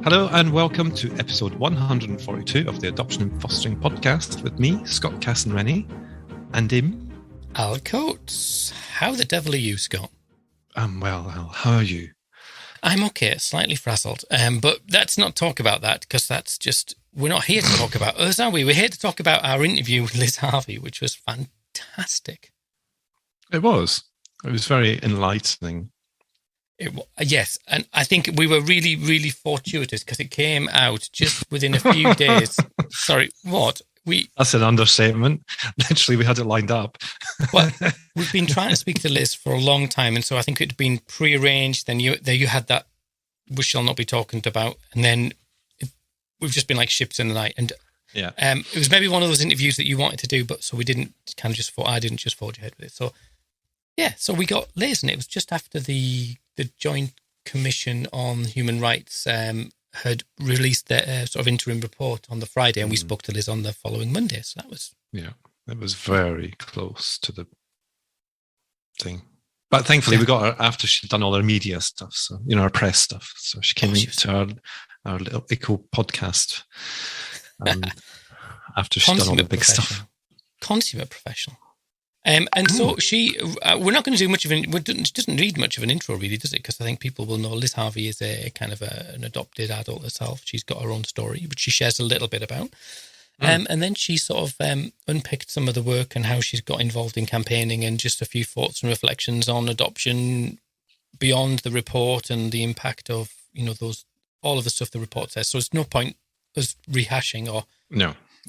Hello and welcome to episode 142 of the Adoption and Fostering podcast with me, Scott Casson-Rennie, and him, Al Coates. How the devil are you, Scott? I'm well, Al. How are you? I'm okay, slightly frazzled. But let's not talk about that because that's just, we're not here to talk about us, are we? We're here to talk about our interview with Liz Harvie, which was fantastic. It was very enlightening. Yes, and I think we were really, really fortuitous because it came out just within a few days. Sorry, what? That's an understatement. Literally, we had it lined up. Well, we've been trying to speak to Liz for a long time, and so I think it had been prearranged. Then you had that we shall not be talking about, and then we've just been like ships in the night. And yeah, it was maybe one of those interviews that you wanted to do, but so we didn't kind of just. I didn't just forge ahead with it. So yeah, so we got Liz, and it was just after the Joint Commission on Human Rights had released their sort of interim report on the Friday, and we spoke to Liz on the following Monday. So that was... Yeah, it was very close to the thing. But thankfully, we got her after she'd done all her media stuff, so, our press stuff. So she came to our little Eco podcast after she'd done all the big stuff. Consummate professional. And so we're not going to do much of it doesn't need much of an intro, really, does it? Because I think people will know Liz Harvie is a kind of an adopted adult herself. She's got her own story, which she shares a little bit about. And then she sort of unpicked some of the work and how she's got involved in campaigning and just a few thoughts and reflections on adoption beyond the report and the impact of, all of the stuff the report says. So it's no point us rehashing or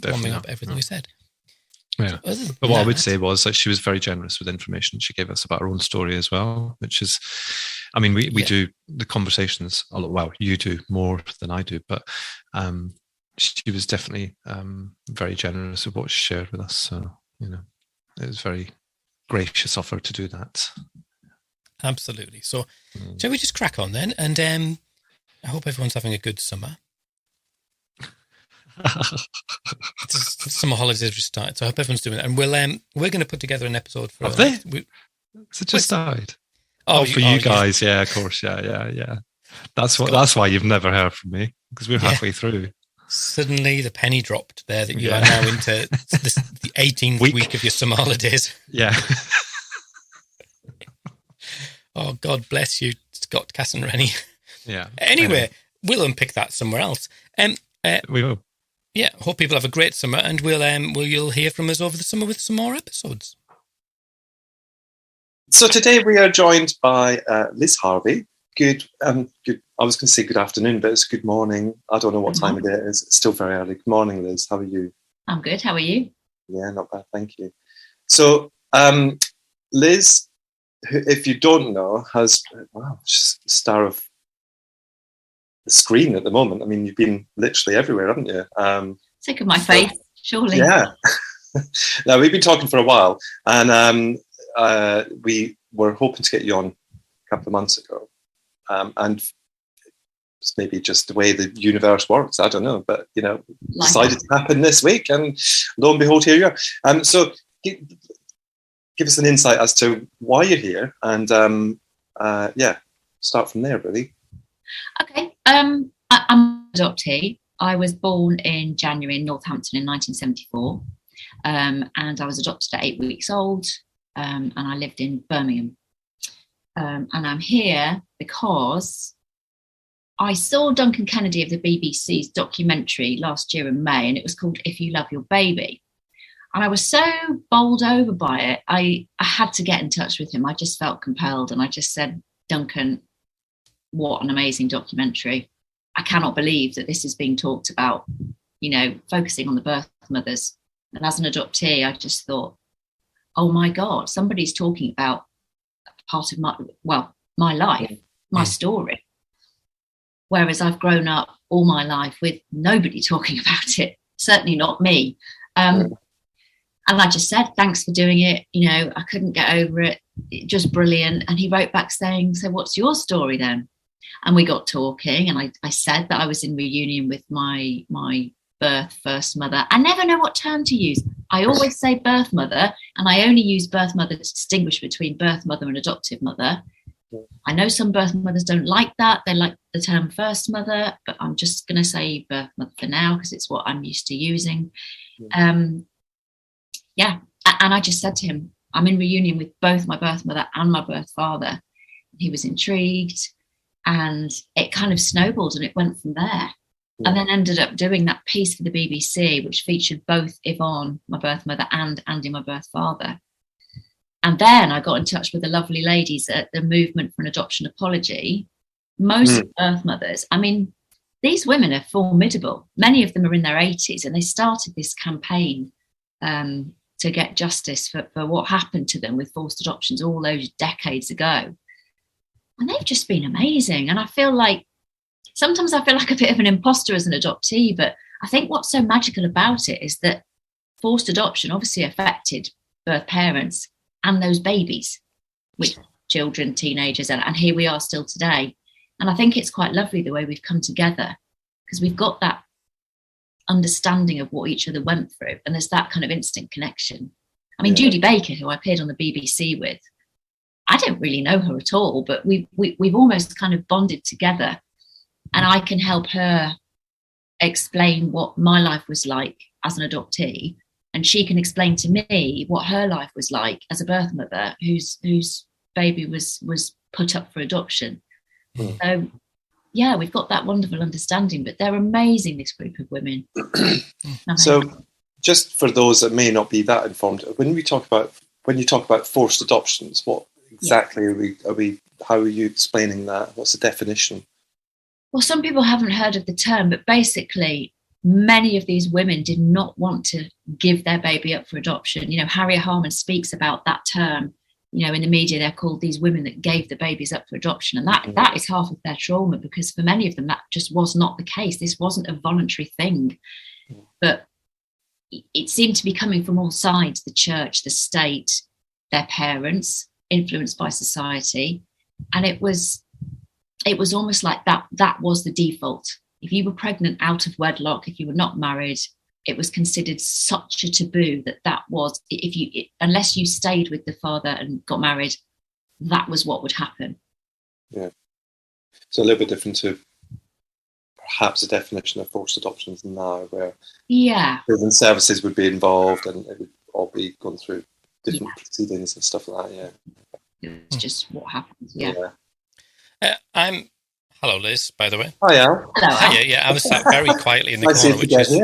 warming up everything we said. Yeah, but what I would say was that she was very generous with information. She gave us about her own story as well, which is, we do the conversations a lot. Well, you do more than I do, but she was definitely very generous with what she shared with us. So, it was very gracious of her to do that. Absolutely. So, shall we just crack on then? And I hope everyone's having a good summer. Summer holidays have just started, so I hope everyone's doing it. And we're going to put together an episode for. Have they? Has it just started? Oh, for you guys, yeah, of course, yeah. That's why you've never heard from me, because we're halfway through. Suddenly, the penny dropped there that you are now into the 18th week of your summer holidays. Yeah. Oh, God bless you, Scott Casson-Rennie. Yeah. Anyway, we'll unpick that somewhere else. We will. Yeah, hope people have a great summer, and you'll hear from us over the summer with some more episodes. So today we are joined by Liz Harvie. Good. I was going to say good afternoon, but it's good morning. I don't know what time of day it is. It's still very early. Good morning, Liz. How are you? I'm good. How are you? Yeah, not bad. Thank you. So, Liz, who, if you don't know, she's the star of the screen at the moment. You've been literally everywhere, haven't you? Sick of my face, surely. Yeah. Now, we've been talking for a while, and we were hoping to get you on a couple of months ago. And it's maybe just the way the universe works, I don't know, but, decided to happen this week, and lo and behold, here you are. So give us an insight as to why you're here, and, start from there, really. Okay. I'm an adoptee. I was born in January in Northampton in 1974, and I was adopted at 8 weeks old, and I lived in Birmingham. And I'm here because I saw Duncan Kennedy of the BBC's documentary last year in May, and it was called If You Love Your Baby. And I was so bowled over by it, I had to get in touch with him. I just felt compelled, and I just said, Duncan, what an amazing documentary. I cannot believe that this is being talked about, focusing on the birth mothers. And as an adoptee, I just thought, oh my God, somebody's talking about part of my life, my story. Whereas I've grown up all my life with nobody talking about it, certainly not me. And I just said, thanks for doing it. I couldn't get over it. Just brilliant. And he wrote back saying, so what's your story then? And we got talking, and I said that I was in reunion with my first mother. I never know what term to use. I always say birth mother, and I only use birth mother to distinguish between birth mother and adoptive mother. I know some birth mothers don't like that. They like the term first mother, but I'm just going to say birth mother for now because it's what I'm used to using. And I just said to him, I'm in reunion with both my birth mother and my birth father. He was intrigued, and it kind of snowballed, and it went from there. And then ended up doing that piece for the BBC, which featured both Yvonne, my birth mother, and Andy, my birth father. And then I got in touch with the lovely ladies at the Movement for an Adoption Apology. Most birth mothers, I mean, these women are formidable. Many of them are in their 80s, and they started this campaign to get justice for what happened to them with forced adoptions all those decades ago. And they've just been amazing. And I feel like, sometimes I feel like a bit of an imposter as an adoptee, but I think what's so magical about it is that forced adoption obviously affected birth parents and those babies with children, teenagers, and here we are still today. And I think it's quite lovely the way we've come together, because we've got that understanding of what each other went through, and there's that kind of instant connection. I mean, Judy Baker, who I appeared on the BBC with, I don't really know her at all, but we've almost kind of bonded together, and I can help her explain what my life was like as an adoptee, and she can explain to me what her life was like as a birth mother whose baby was put up for adoption. So yeah, we've got that wonderful understanding, but they're amazing, this group of women. So just for those that may not be that informed, when you talk about forced adoptions, what exactly how are you explaining that? What's the definition? Well, some people haven't heard of the term, but basically many of these women did not want to give their baby up for adoption. You know, Harriet Harman speaks about that term. You know, in the media, they're called these women that gave the babies up for adoption. And that is half of their trauma, because for many of them, that just was not the case. This wasn't a voluntary thing. But it seemed to be coming from all sides: the church, the state, their parents, influenced by society. And it was almost like that was the default. If you were pregnant out of wedlock, if you were not married, it was considered such a taboo that was, unless you stayed with the father and got married, that was what would happen. Yeah. So a little bit different to perhaps a definition of forced adoptions now, where children's services would be involved and it would all be gone through different proceedings and stuff like that. Yeah. It's just what happens. Hello, Liz, by the way. Hi, Al. Hello, Al. Yeah, I was sat very quietly in the corner, which is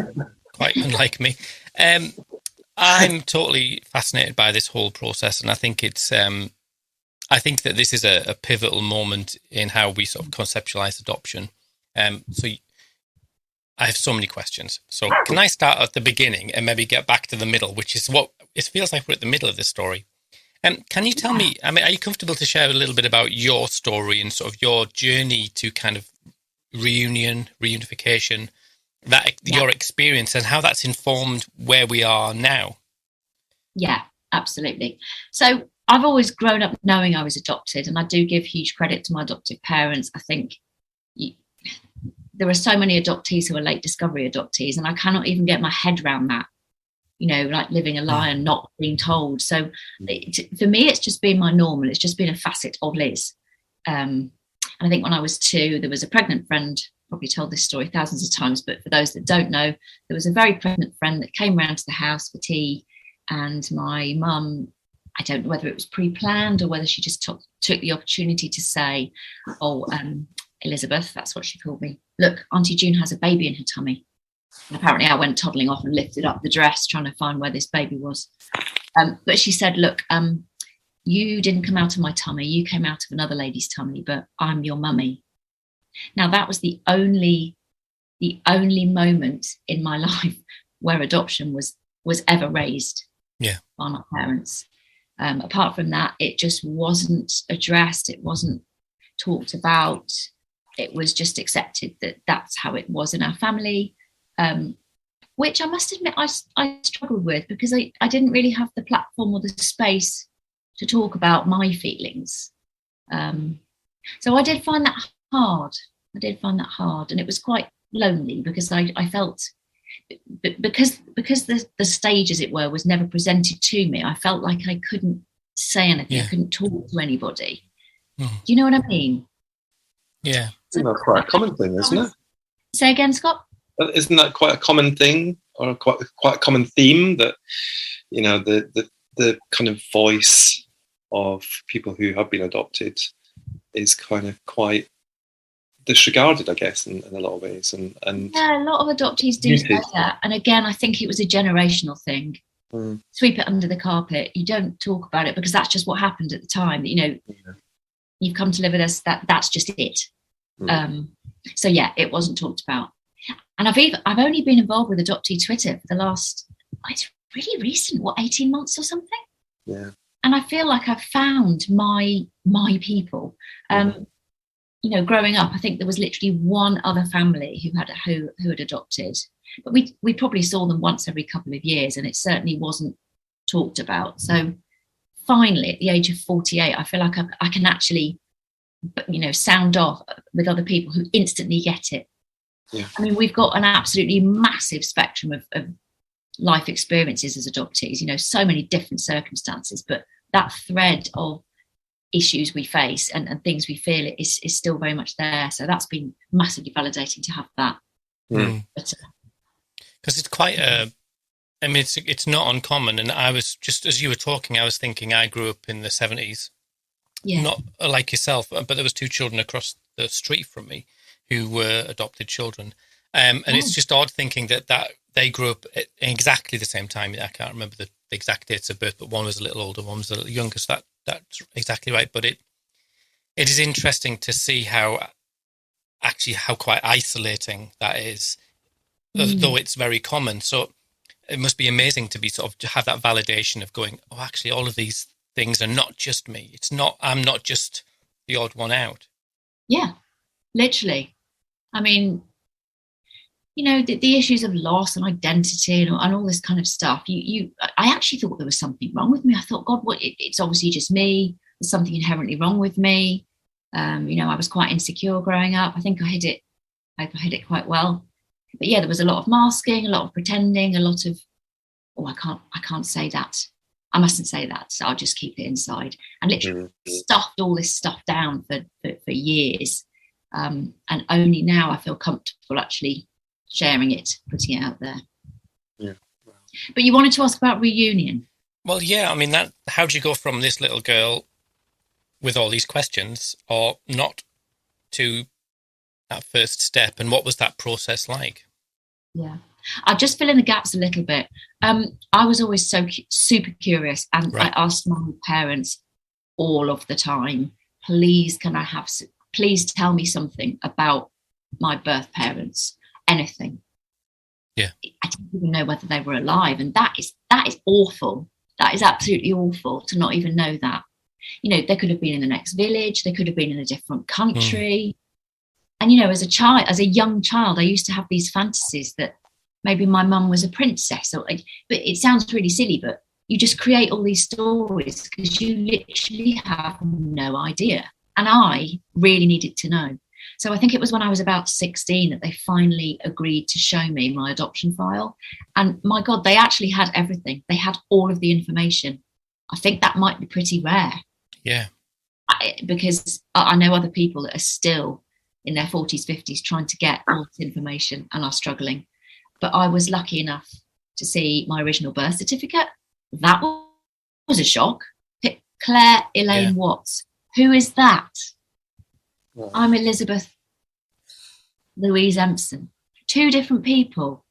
quite unlike me. I'm totally fascinated by this whole process, and I think it's. I think that this is a pivotal moment in how we sort of conceptualize adoption. So I have so many questions. So can I start at the beginning and maybe get back to the middle, which is what it feels like we're at the middle of this story. Can you tell me, I mean, are you comfortable to share a little bit about your story and sort of your journey to kind of reunification, your experience and how that's informed where we are now? Yeah, absolutely. So I've always grown up knowing I was adopted, and I do give huge credit to my adoptive parents. I think there are so many adoptees who are late discovery adoptees, and I cannot even get my head around that. You know, like living a lie and not being told. So for me, it's just been my normal. It's just been a facet of Liz. And I think when I was 2, there was a pregnant friend, probably told this story thousands of times, but for those that don't know, there was a very pregnant friend that came round to the house for tea, and my mum, I don't know whether it was pre-planned or whether she just took the opportunity to say, Elizabeth, that's what she called me, look, Auntie June has a baby in her tummy. And apparently I went toddling off and lifted up the dress trying to find where this baby was. But she said, look, you didn't come out of my tummy. You came out of another lady's tummy, but I'm your mummy. Now, that was the only moment in my life where adoption was ever raised by my parents. Apart from that, it just wasn't addressed. It wasn't talked about. It was just accepted that that's how it was in our family. Which I must admit I struggled with, because I didn't really have the platform or the space to talk about my feelings. So I did find that hard. And it was quite lonely, because I felt, because the stage, as it were, was never presented to me, I felt like I couldn't say anything. I couldn't talk to anybody. Mm. Do you know what I mean? Yeah. Isn't that quite a common thing, isn't it? Say again, Scott? Isn't that quite a common thing, or quite a common theme, that, you know, the kind of voice of people who have been adopted is kind of quite disregarded, I guess, in a lot of ways. And yeah, a lot of adoptees do say that. And again, I think it was a generational thing. Sweep it under the carpet. You don't talk about it because that's just what happened at the time. You know, you've come to live with us. That's just it. So yeah, it wasn't talked about. And I've only been involved with adoptee Twitter for the last, it's really recent, 18 months or something. Yeah. And I feel like I've found my people. You know, growing up, I think there was literally one other family who had adopted, but we probably saw them once every couple of years, and it certainly wasn't talked about. So finally, at the age of 48, I feel like I can actually, you know, sound off with other people who instantly get it. Yeah. I mean, we've got an absolutely massive spectrum of life experiences as adoptees, you know, so many different circumstances, but that thread of issues we face and things we feel is still very much there. So that's been massively validating to have that. Because it's quite I mean, it's not uncommon. And I was just, as you were talking, I was thinking I grew up in the 70s. Yeah. Not like yourself, but there was 2 children across the street from me who were adopted children. And it's just odd thinking that they grew up at exactly the same time. I can't remember the exact dates of birth, but one was a little older, one was a little younger. So that's exactly right. But it is interesting to see how quite isolating that is, though it's very common. So it must be amazing to be sort of to have that validation of going, oh, actually, all of these things are not just me. I'm not just the odd one out. Yeah, literally. I mean, you know, the issues of loss and identity and all this kind of stuff. I actually thought there was something wrong with me. I thought, God, it's obviously just me. There's something inherently wrong with me. You know, I was quite insecure growing up. I think I hid it quite well. But yeah, there was a lot of masking, a lot of pretending, a lot of, I can't say that. I mustn't say that. So I'll just keep it inside. And literally stuffed all this stuff down for years. And only now I feel comfortable actually sharing it, putting it out there. Yeah. But you wanted to ask about reunion. Well, yeah, I mean, how do you go from this little girl with all these questions or not to that first step? And what was that process like? Yeah, I'll just fill in the gaps a little bit. I was always so super curious, and I asked my parents all of the time, please tell me something about my birth parents, anything. Yeah, I didn't even know whether they were alive, and that is awful. That is absolutely awful to not even know that. You know, they could have been in the next village, they could have been in a different country. And, you know, as a young child, I used to have these fantasies that maybe my mum was a princess. But it sounds really silly, but you just create all these stories because you literally have no idea. And I really needed to know. So I think it was when I was about 16 that they finally agreed to show me my adoption file. And my God, they actually had everything. They had all of the information. I think that might be pretty rare. Yeah. Because I know other people that are still in their 40s, 50s trying to get all this information and are struggling. But I was lucky enough to see my original birth certificate. That was a shock. Claire Elaine Watts. Who is that? Wow. I'm Elizabeth Louise Empson. 2 different people.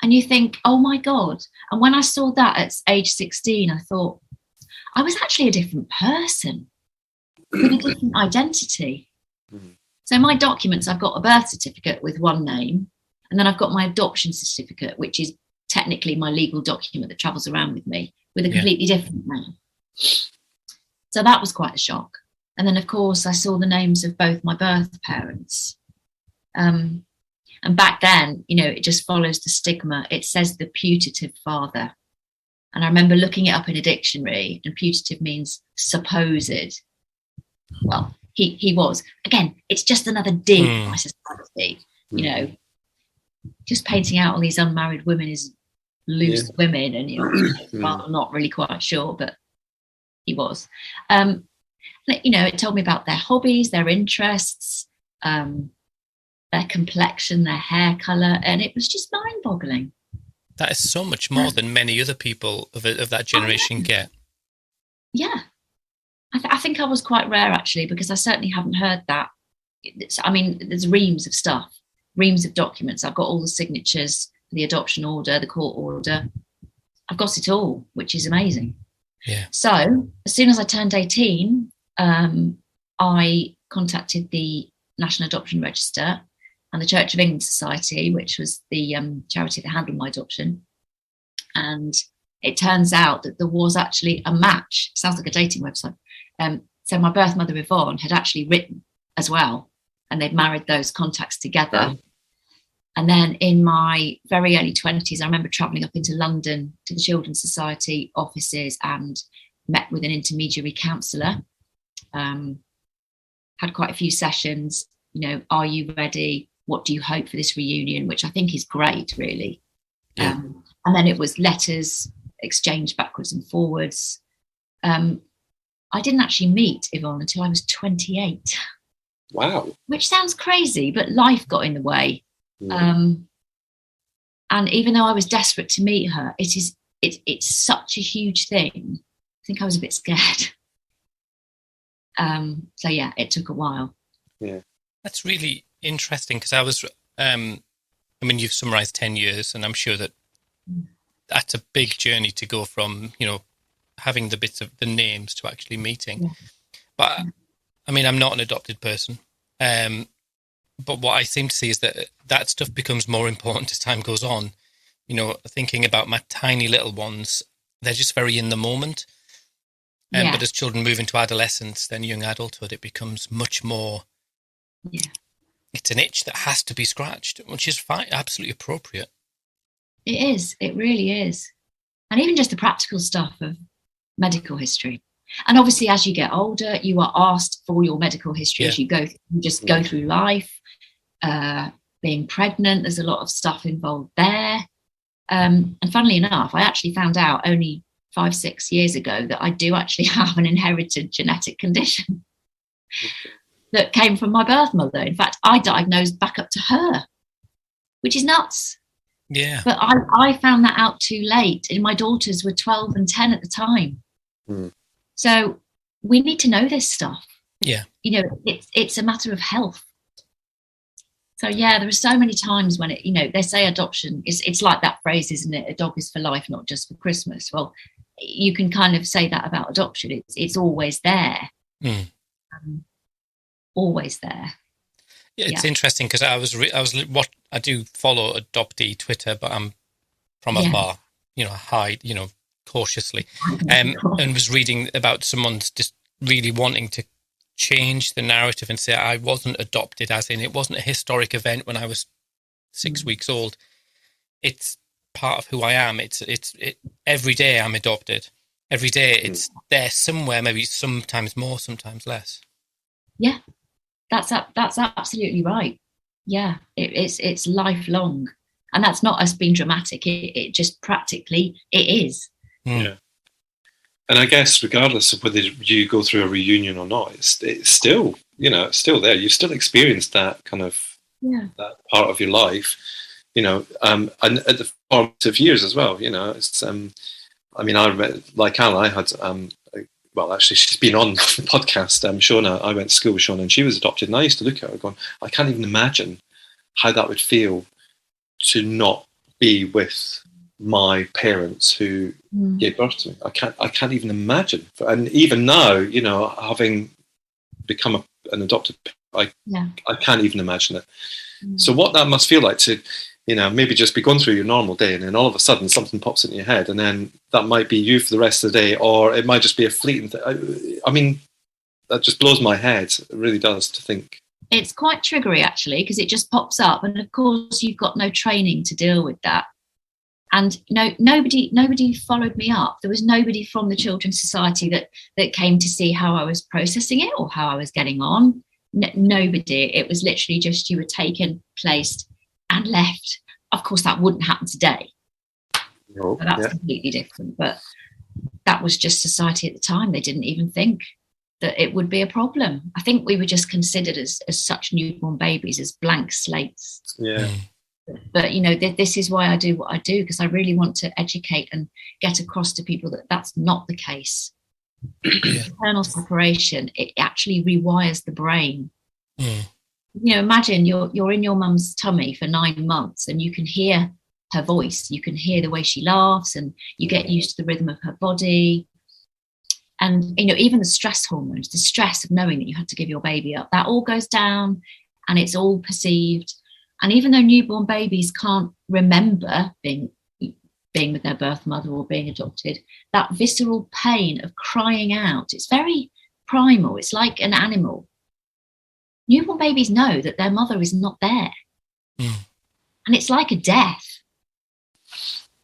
And you think, oh my God. And when I saw that at age 16, I thought, I was actually a different person with a different identity. So my documents, I've got a birth certificate with one name, and then I've got my adoption certificate, which is technically my legal document that travels around with me, with a completely different name. So that was quite a shock. And then, of course, I saw the names of both my birth parents. And back then, you know, it just follows the stigma. It says the putative father. And I remember looking it up in a dictionary, and putative means supposed. Well, he was. Again, it's just another dig by society, you know, just painting out all these unmarried women as loose women. And, you know, well, I'm not really quite sure, but he was. And it told me about their hobbies, their interests, their complexion, their hair colour, and it was just mind-boggling. That is so much more than many other people of that generation get. Yeah. I think I was quite rare, actually, because I certainly haven't heard that. I mean, there's reams of stuff, reams of documents. I've got all the signatures, the adoption order, the court order. I've got it all, which is amazing. Yeah. So as soon as I turned 18, I contacted the National Adoption Register and the Church of England Society, which was the charity that handled my adoption. And it turns out that there was actually a match. Sounds like a dating website. So my birth mother, Yvonne, had actually written as well, and they'd married those contacts together. And then in my very early 20s, I remember travelling up into London to the Children's Society offices and met with an intermediary counsellor. Had quite a few sessions. Are you ready? What do you hope for this reunion? Which I think is great, really. Yeah. And then it was letters exchanged backwards and forwards. I didn't actually meet Yvonne until I was 28. Wow. Which sounds crazy, but life got in the way. And even though I was desperate to meet her, it's such a huge thing. I think I was a bit scared. So yeah, it took a while. Yeah. That's really interesting, because I was, you've summarised 10 years, and I'm sure that's a big journey to go from, having the bits of the names to actually meeting. Yeah. But I'm not an adopted person. But what I seem to see is that stuff becomes more important as time goes on. Thinking about my tiny little ones, they're just very in the moment. But as children move into adolescence, then young adulthood, it becomes much more. Yeah. It's an itch that has to be scratched, which is fine, absolutely appropriate. It is. It really is. And even just the practical stuff of medical history. And obviously, as you get older, you are asked for your medical history as you go. You just go through life. Being pregnant, there's a lot of stuff involved there. And funnily enough, I actually found out only 5-6 years ago that I do actually have an inherited genetic condition that came from my birth mother. In fact, I diagnosed back up to her, which is nuts. Yeah. But I found that out too late, and my daughters were 12 and 10 at the time. So we need to know this stuff. Yeah. It's a matter of health. So yeah, there are so many times when they say adoption it's like that phrase, isn't it? A dog is for life, not just for Christmas. Well, you can kind of say that about adoption. It's always there. Always there. Yeah, it's interesting, because I do follow adoptee Twitter, but I'm from afar, hide, cautiously, and was reading about someone's just really wanting to change the narrative and say I wasn't adopted, as in it wasn't a historic event when I was 6 weeks old. It's part of who I am. It's every day I'm adopted. Every day it's there somewhere, maybe sometimes more, sometimes less. Yeah, that's absolutely right. Yeah, it's lifelong, and that's not us being dramatic. It just practically it is. Yeah. And I guess regardless of whether you go through a reunion or not, it's still, it's still there. You've still experienced that kind of that part of your life, and at the formative years as well. It's I like Al, I had well, actually, she's been on the podcast. Shona, I went to school with Shona, and she was adopted. And I used to look at her going, I can't even imagine how that would feel to not be with my parents who gave birth to me. I can't even imagine. And even now, having become an adopted, I can't even imagine it. So what that must feel like to, maybe just be going through your normal day, and then all of a sudden something pops into your head, and then that might be you for the rest of the day, or it might just be a fleeting thing. That just blows my head. It really does, to think. It's quite triggery, actually, because it just pops up, and of course you've got no training to deal with that. And nobody followed me up. There was nobody from the Children's Society that came to see how I was processing it or how I was getting on. Nobody. It was literally just you were taken, placed, and left. Of course, that wouldn't happen today. No, so that's completely different. But that was just society at the time. They didn't even think. that it would be a problem. I think we were just considered as such newborn babies, as blank slates. Yeah. But, this is why I do what I do, because I really want to educate and get across to people that that's not the case. Maternal separation, it actually rewires the brain. Imagine you're in your mum's tummy for 9 months and you can hear her voice, you can hear the way she laughs, and you get used to the rhythm of her body. And, even the stress hormones, the stress of knowing that you had to give your baby up, that all goes down and it's all perceived. And even though newborn babies can't remember being with their birth mother or being adopted, that visceral pain of crying out, it's very primal. It's like an animal. Newborn babies know that their mother is not there. And it's like a death,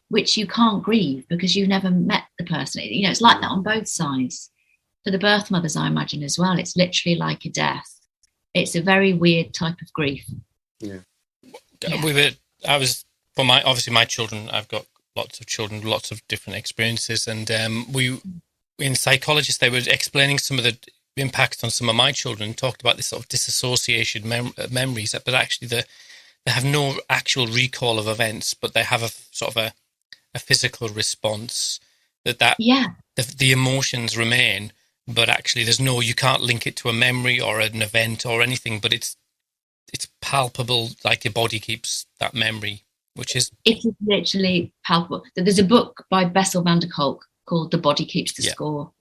which you can't grieve because you've never met the person. It's like that on both sides. For the birth mothers, I imagine as well, it's literally like a death. It's a very weird type of grief. Yeah. For my children, I've got lots of children, lots of different experiences. And in psychologists, they were explaining some of the impacts on some of my children, talked about this sort of disassociation memories, but actually they have no actual recall of events, but they have a sort of a physical response the emotions remain, but actually you can't link it to a memory or an event or anything, but it's palpable, like your body keeps that memory, which is... It is literally palpable. There's a book by Bessel van der Kolk called The Body Keeps the Score.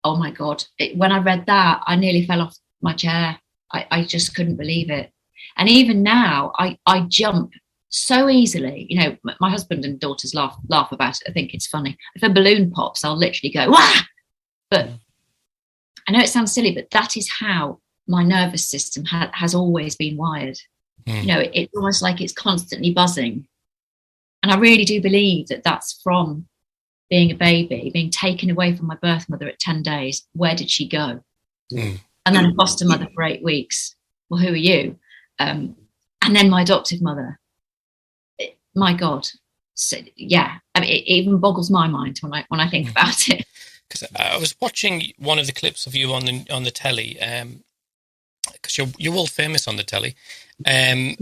Oh my God. When I read that, I nearly fell off my chair. I just couldn't believe it. And even now, I jump so easily. My husband and daughters laugh about it. I think it's funny. If a balloon pops, I'll literally go, wah! But I know it sounds silly, but that is how my nervous system has always been wired. It's almost like it's constantly buzzing. And I really do believe that that's from being a baby, being taken away from my birth mother at 10 days. Where did she go? And then a foster mother for 8 weeks. Well, who are you? And then my adoptive mother. My God. So, yeah, it even boggles my mind when I think about it. Because I was watching one of the clips of you on the telly, because you're world famous on the telly, and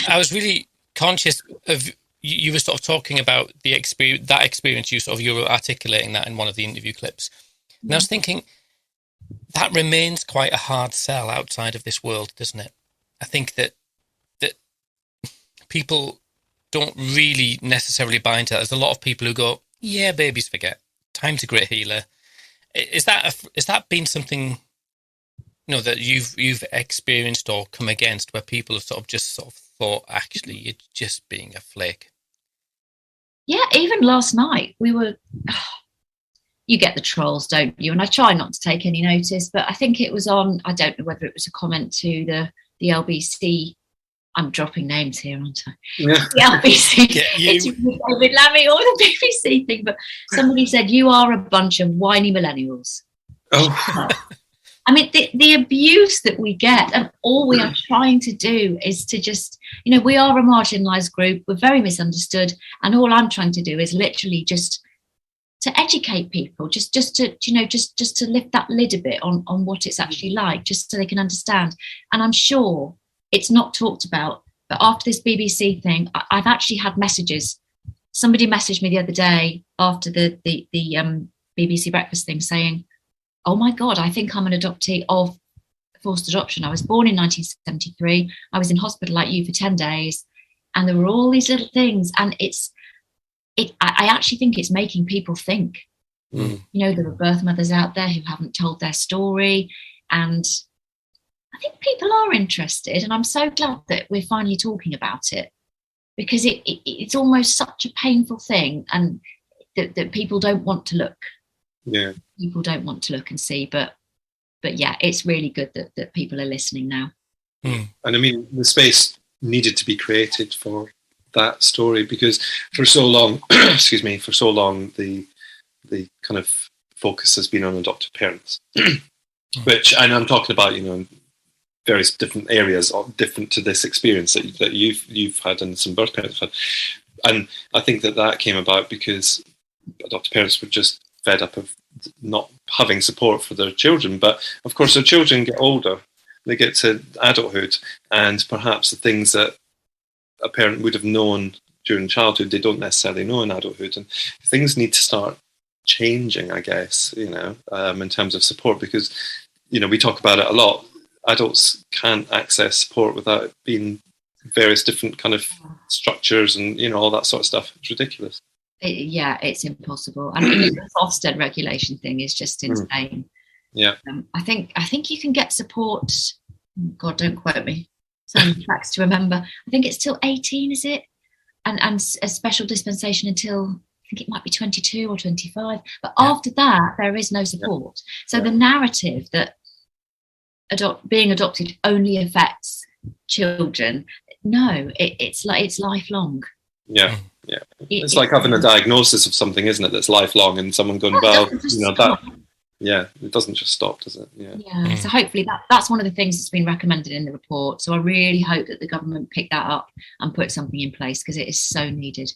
I was really conscious of you were sort of talking about the experience you were articulating that in one of the interview clips, and I was thinking that remains quite a hard sell outside of this world, doesn't it? I think that people don't really necessarily buy into that. There's a lot of people who go, yeah, babies forget. Time to great healer. Is that been something that you've experienced or come against, where people have sort of thought, actually, you're just being a flake? Yeah, even last night you get the trolls, don't you? And I try not to take any notice, but I think it was on, I don't know whether it was a comment to the LBC. I'm dropping names here, aren't I? Yeah. The LBC. It's David Lammy or the BBC thing, but somebody said, you are a bunch of whiny millennials. Oh. I mean, the abuse that we get, and all we are trying to do is to just, we are a marginalised group. We're very misunderstood. And all I'm trying to do is literally just to educate people, just to lift that lid a bit on what it's actually like, just so they can understand. And I'm sure it's not talked about, but after this BBC thing, I've actually had messages. Somebody messaged me the other day after the BBC breakfast thing saying, oh my God, I think I'm an adoptee of forced adoption. I was born in 1973. I was in hospital like you for 10 days. And there were all these little things. And I actually think it's making people think. There are birth mothers out there who haven't told their story. And I think people are interested, and I'm so glad that we're finally talking about it, because it's almost such a painful thing, and that people don't want to look. Yeah, people don't want to look and see, but yeah, it's really good that people are listening now. And I mean, the space needed to be created for that story, because for so long, the kind of focus has been on adoptive parents, which, and I'm talking about, various different areas different to this experience that you've had and some birth parents have had. And I think that came about because adoptive parents were just fed up of not having support for their children. But of course, their children get older, they get to adulthood, and perhaps the things that a parent would have known during childhood, they don't necessarily know in adulthood, and things need to start changing, I guess, in terms of support, because, we talk about it a lot. Adults can't access support without it being various different kind of structures and, all that sort of stuff. It's ridiculous. It's impossible. I mean, the Ofsted regulation thing is just insane. Yeah. I think you can get support. God, don't quote me. Some facts to remember. I think it's till 18, is it? And a special dispensation until, I think it might be 22 or 25. But after that, there is no support. So the narrative that being adopted only affects children, no, it's lifelong. Yeah. It's like having a diagnosis of something, isn't it? That's lifelong, and someone going, it doesn't just stop, does it? Yeah. So hopefully that's one of the things that's been recommended in the report. So I really hope that the government pick that up and put something in place, because it is so needed.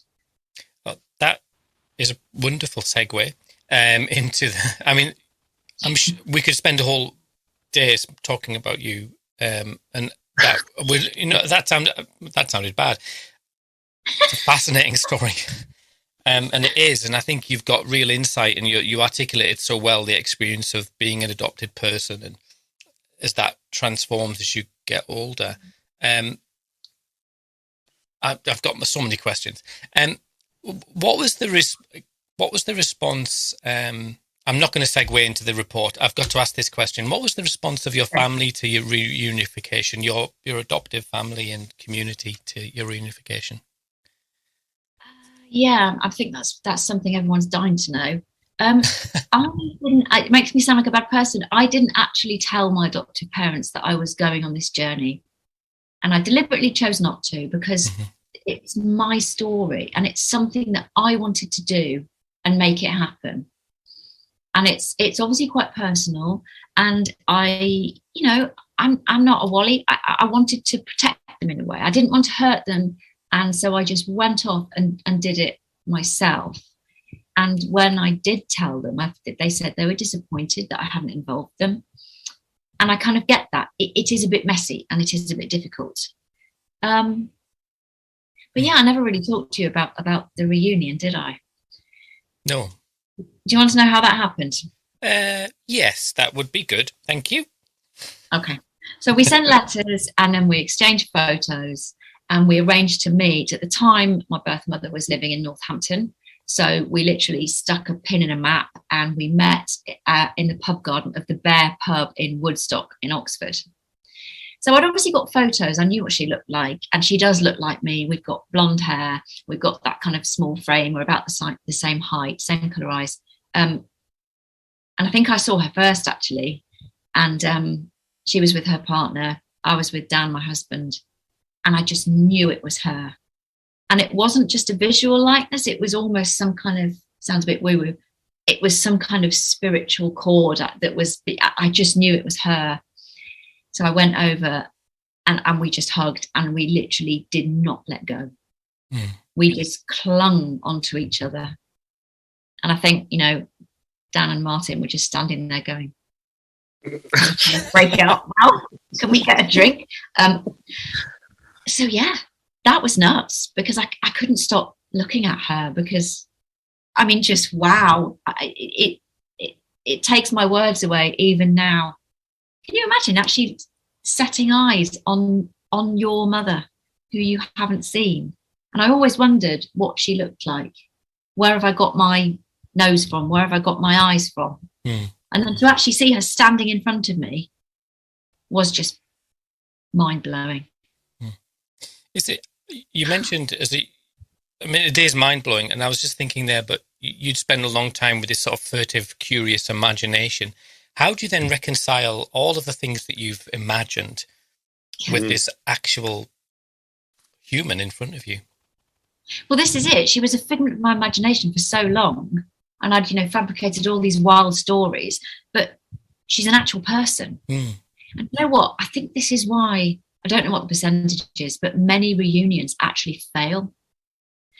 Well, that is a wonderful segue into the. I mean, I'm sure we could spend a whole day talking about you, and that would, that sounded bad. It's a fascinating story. And it is, and I think you've got real insight, and you articulated so well the experience of being an adopted person, and as that transforms as you get older. I've got so many questions. What was the response? I'm not going to segue into the report. I've got to ask this question: what was the response of your family to your reunification? Your adoptive family and community to your reunification? Yeah, I think that's something everyone's dying to know. It makes me sound like a bad person. I didn't actually tell my adoptive parents that I was going on this journey, and I deliberately chose not to, because it's my story, and it's something that I wanted to do and make it happen. And it's obviously quite personal, and I'm not a wally. I wanted to protect them in a way. I didn't want to hurt them. And so I just went off and did it myself. And when I did tell them, they said they were disappointed that I hadn't involved them. And I kind of get that. It is a bit messy, and it is a bit difficult. But yeah, I never really talked to you about the reunion, did I? No. Do you want to know how that happened? Yes, that would be good. Thank you. Okay. So we sent letters, and then we exchanged photos. And we arranged to meet. At the time, my birth mother was living in Northampton. So we literally stuck a pin in a map, and we met in the pub garden of the Bear pub in Woodstock in Oxford. So I'd obviously got photos. I knew what she looked like. And she does look like me. We've got blonde hair. We've got that kind of small frame. We're about the same height, same colour eyes. And I think I saw her first, actually. And she was with her partner. I was with Dan, my husband. And I just knew it was her. And it wasn't just a visual likeness. It was almost some kind of, sounds a bit woo-woo, it was some kind of spiritual chord that was, I just knew it was her. So I went over and we just hugged, and we literally did not let go. We just clung onto each other. And I think, Dan and Martin were just standing there going, break it up now. Can we get a drink? So yeah, that was nuts, because I couldn't stop looking at her, because, I mean, just wow, it takes my words away even now. Can you imagine actually setting eyes on your mother, who you haven't seen? And I always wondered what she looked like. Where have I got my nose from? Where have I got my eyes from? And then to actually see her standing in front of me was just mind-blowing. Is it? You mentioned it is mind blowing, and I was just thinking there. But you'd spend a long time with this sort of furtive, curious imagination. How do you then reconcile all of the things that you've imagined with this actual human in front of you? Well, this is it. She was a figment of my imagination for so long, and I'd fabricated all these wild stories. But she's an actual person. And you know what? I think this is why. I don't know what the percentage is, but many reunions actually fail,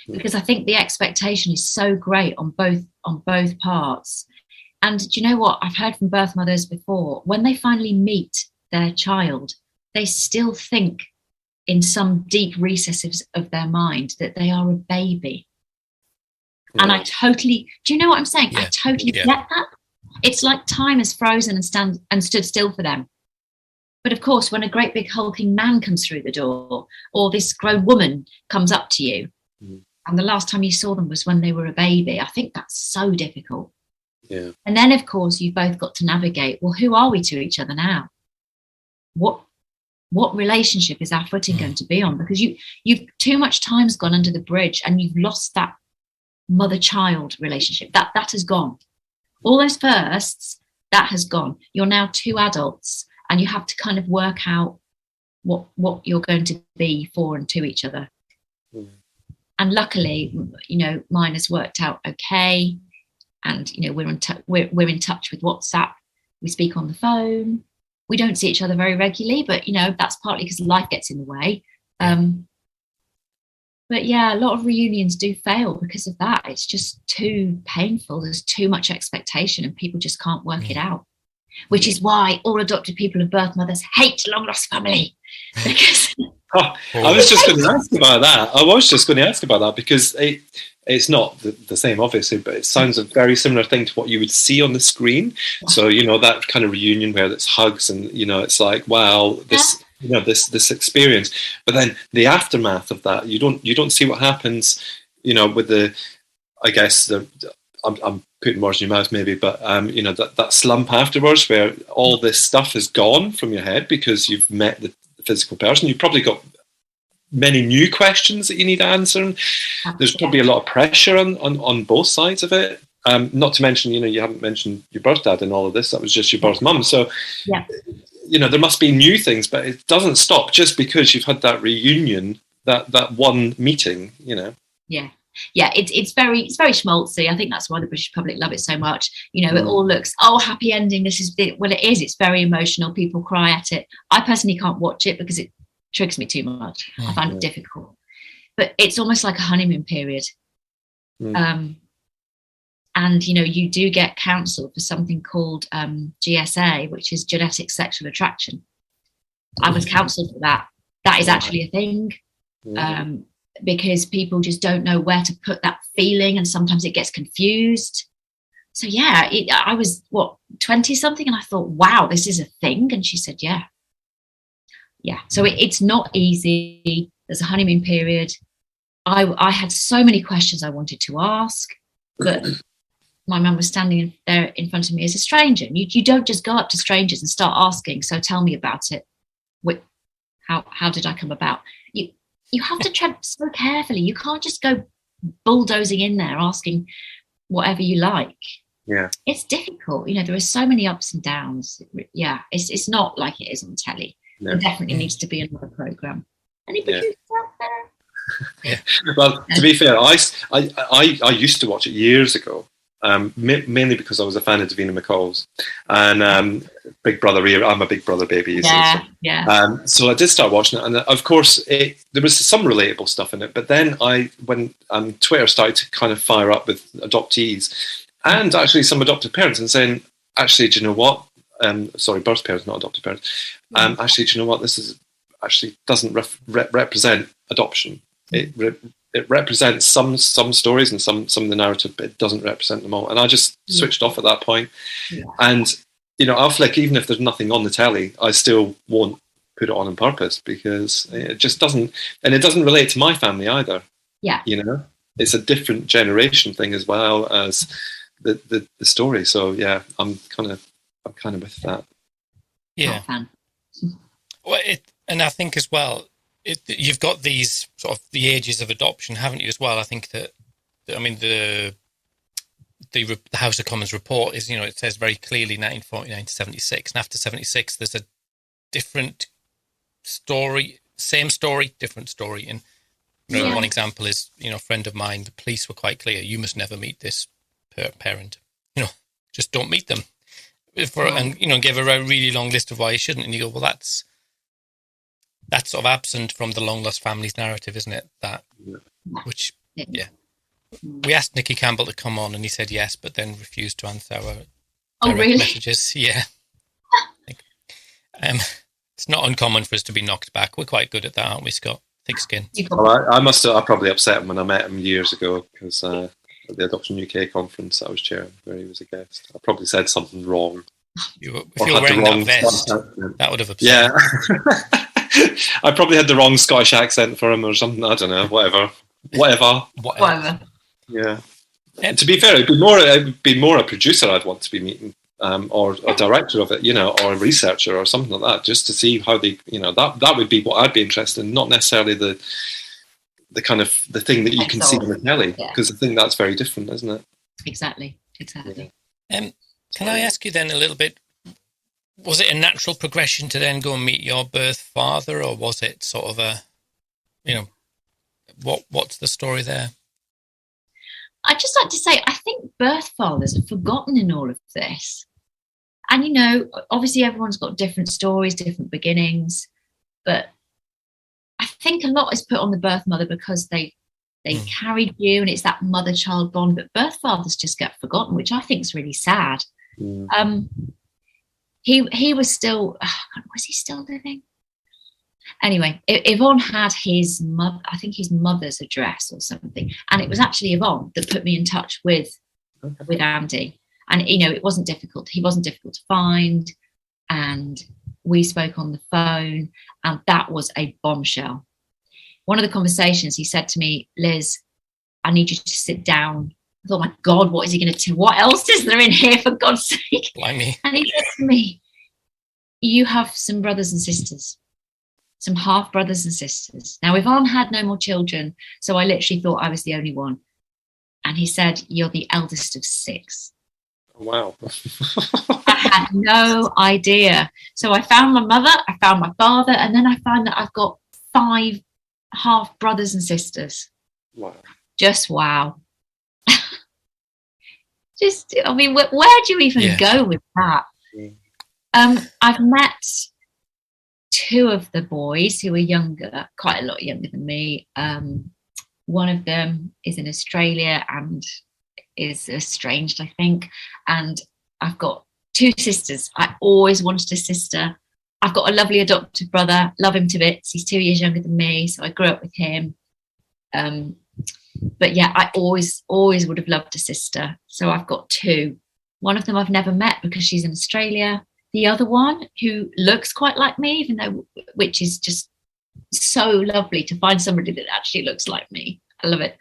because I think the expectation is so great on both parts And do you know what? I've heard from birth mothers before, when they finally meet their child, they still think in some deep recesses of their mind that they are a baby. Yeah. And I totally, do you know what I'm saying? Yeah. I totally get that. It's like time has frozen and stood still for them. But of course, when a great big hulking man comes through the door, or this grown woman comes up to you, and the last time you saw them was when they were a baby, I think that's so difficult. Yeah. And then, of course, you've both got to navigate, well, who are we to each other now? What relationship is our footing going to be on? Because you've too much time's gone under the bridge and you've lost that mother-child relationship. That has gone. All those firsts, that has gone. You're now two adults and you have to kind of work out what you're going to be for and to each other. Mm. And luckily, mine has worked out okay. And, we're in touch with WhatsApp. We speak on the phone. We don't see each other very regularly, but, that's partly because life gets in the way. But yeah, a lot of reunions do fail because of that. It's just too painful. There's too much expectation and people just can't work it out, which is why all adopted people and birth mothers hate long lost family. Because I was just going to ask about that. Because it's not the same, obviously, but it sounds a very similar thing to what you would see on the screen. So, that kind of reunion where it's hugs and, it's like, wow, this... this experience, but then the aftermath of that, you don't see what happens, with I'm putting words in your mouth maybe, but that slump afterwards where all this stuff is gone from your head because you've met the physical person. You've probably got many new questions that you need answering. There's probably a lot of pressure on both sides of it. Not to mention, you haven't mentioned your birth dad in all of this. That was just your birth mum. So yeah. There must be new things, but it doesn't stop just because you've had that reunion, that one meeting, Yeah. Yeah, it's very schmaltzy. I think that's why the British public love it so much. It all looks, happy ending. This is it. Well, it is. It's very emotional. People cry at it. I personally can't watch it because it triggers me too much. I find it difficult. But it's almost like a honeymoon period. And, you do get counsel for something called GSA, which is genetic sexual attraction. I was counselled for that. That is actually a thing because people just don't know where to put that feeling and sometimes it gets confused. So, yeah, I was, 20-something? And I thought, wow, this is a thing. And she said, yeah. Yeah, so it's not easy. There's a honeymoon period. I had so many questions I wanted to ask, but... my mum was standing there in front of me as a stranger. You don't just go up to strangers and start asking, so tell me about it. How did I come about? You have to tread so carefully. You can't just go bulldozing in there asking whatever you like. Yeah. It's difficult. There are so many ups and downs. Yeah, it's not like it is on telly. No. There definitely needs to be another programme. Anybody who's out there? Yeah. Well, to be fair, I used to watch it years ago. Mainly because I was a fan of Davina McCall's and Big Brother era. I'm a Big Brother baby. So I did start watching it, and of course there was some relatable stuff in it. But then when Twitter started to kind of fire up with adoptees and actually some adopted parents and saying, actually, do you know what? Sorry, birth parents, not adopted parents. Actually, do you know what? This is actually doesn't represent adoption. It represents some stories and some of the narrative, but it doesn't represent them all. And I just switched off at that point. Yeah. And, I'll flick, even if there's nothing on the telly, I still won't put it on purpose because it just doesn't, and it doesn't relate to my family either. Yeah. It's a different generation thing as well as the story. So yeah, I'm kind of with that. Yeah. Well, and I think as well, you've got these sort of the ages of adoption, haven't you, as well? I think that, the House of Commons report is, it says very clearly 1949 to 76. And after 76, there's a different story, same story, different story. And one example is, a friend of mine, the police were quite clear, you must never meet this parent. Just don't meet them. And, give a really long list of why you shouldn't. And you go, well, that's sort of absent from the long lost families narrative, isn't it? We asked Nicky Campbell to come on and he said yes, but then refused to answer our really? messages. Yeah. It's not uncommon for us to be knocked back. We're quite good at that, aren't we, Scott? Thick skin. Well, I probably upset him when I met him years ago, because at the Adoption UK conference I was chairing, where he was a guest, I probably said something wrong. If you were wearing that vest, that would have upset. Yeah. I probably had the wrong Scottish accent for him or something. I don't know. Whatever. Yeah. To be fair, it'd be more a producer I'd want to be meeting, or a director of it, or a researcher or something like that, just to see how they, that would be what I'd be interested in, not necessarily the kind of the thing that you can see on the telly, because I think that's very different, isn't it? Exactly. Can I ask you then a little bit, was it a natural progression to then go and meet your birth father, or was it sort of a, what's the story there? I'd just like to say, I think birth fathers are forgotten in all of this. And, obviously everyone's got different stories, different beginnings, but I think a lot is put on the birth mother because they carried you, and it's that mother-child bond, but birth fathers just get forgotten, which I think is really sad. He was still, was he still living? Anyway, Yvonne had his mother's address or something, and it was actually Yvonne that put me in touch with Andy. And it wasn't difficult. He wasn't difficult to find, and we spoke on the phone, and that was a bombshell. One of the conversations, he said to me, "Liz, I need you to sit down." I thought, my God, what is he going to do? What else is there in here, for God's sake? Blimey. And he said to me, "You have some brothers and sisters. Some half brothers and sisters." Now, Yvonne had no more children, so I literally thought I was the only one. And he said, "You're the eldest of 6. Wow. I had no idea. So I found my mother, I found my father, and then I found that I've got 5 half brothers and sisters. Wow. Just wow. Where do you even go with that? I've met 2 of the boys who are younger, quite a lot younger than me. One of them is in Australia and is estranged, I think. And I've got 2 sisters. I always wanted a sister. I've got a lovely adopted brother, love him to bits. He's 2 years younger than me, so I grew up with him. But yeah, I always would have loved a sister. So I've got 2. One of them I've never met because she's in Australia. The other one, who looks quite like me, which is just so lovely to find somebody that actually looks like me. I love it.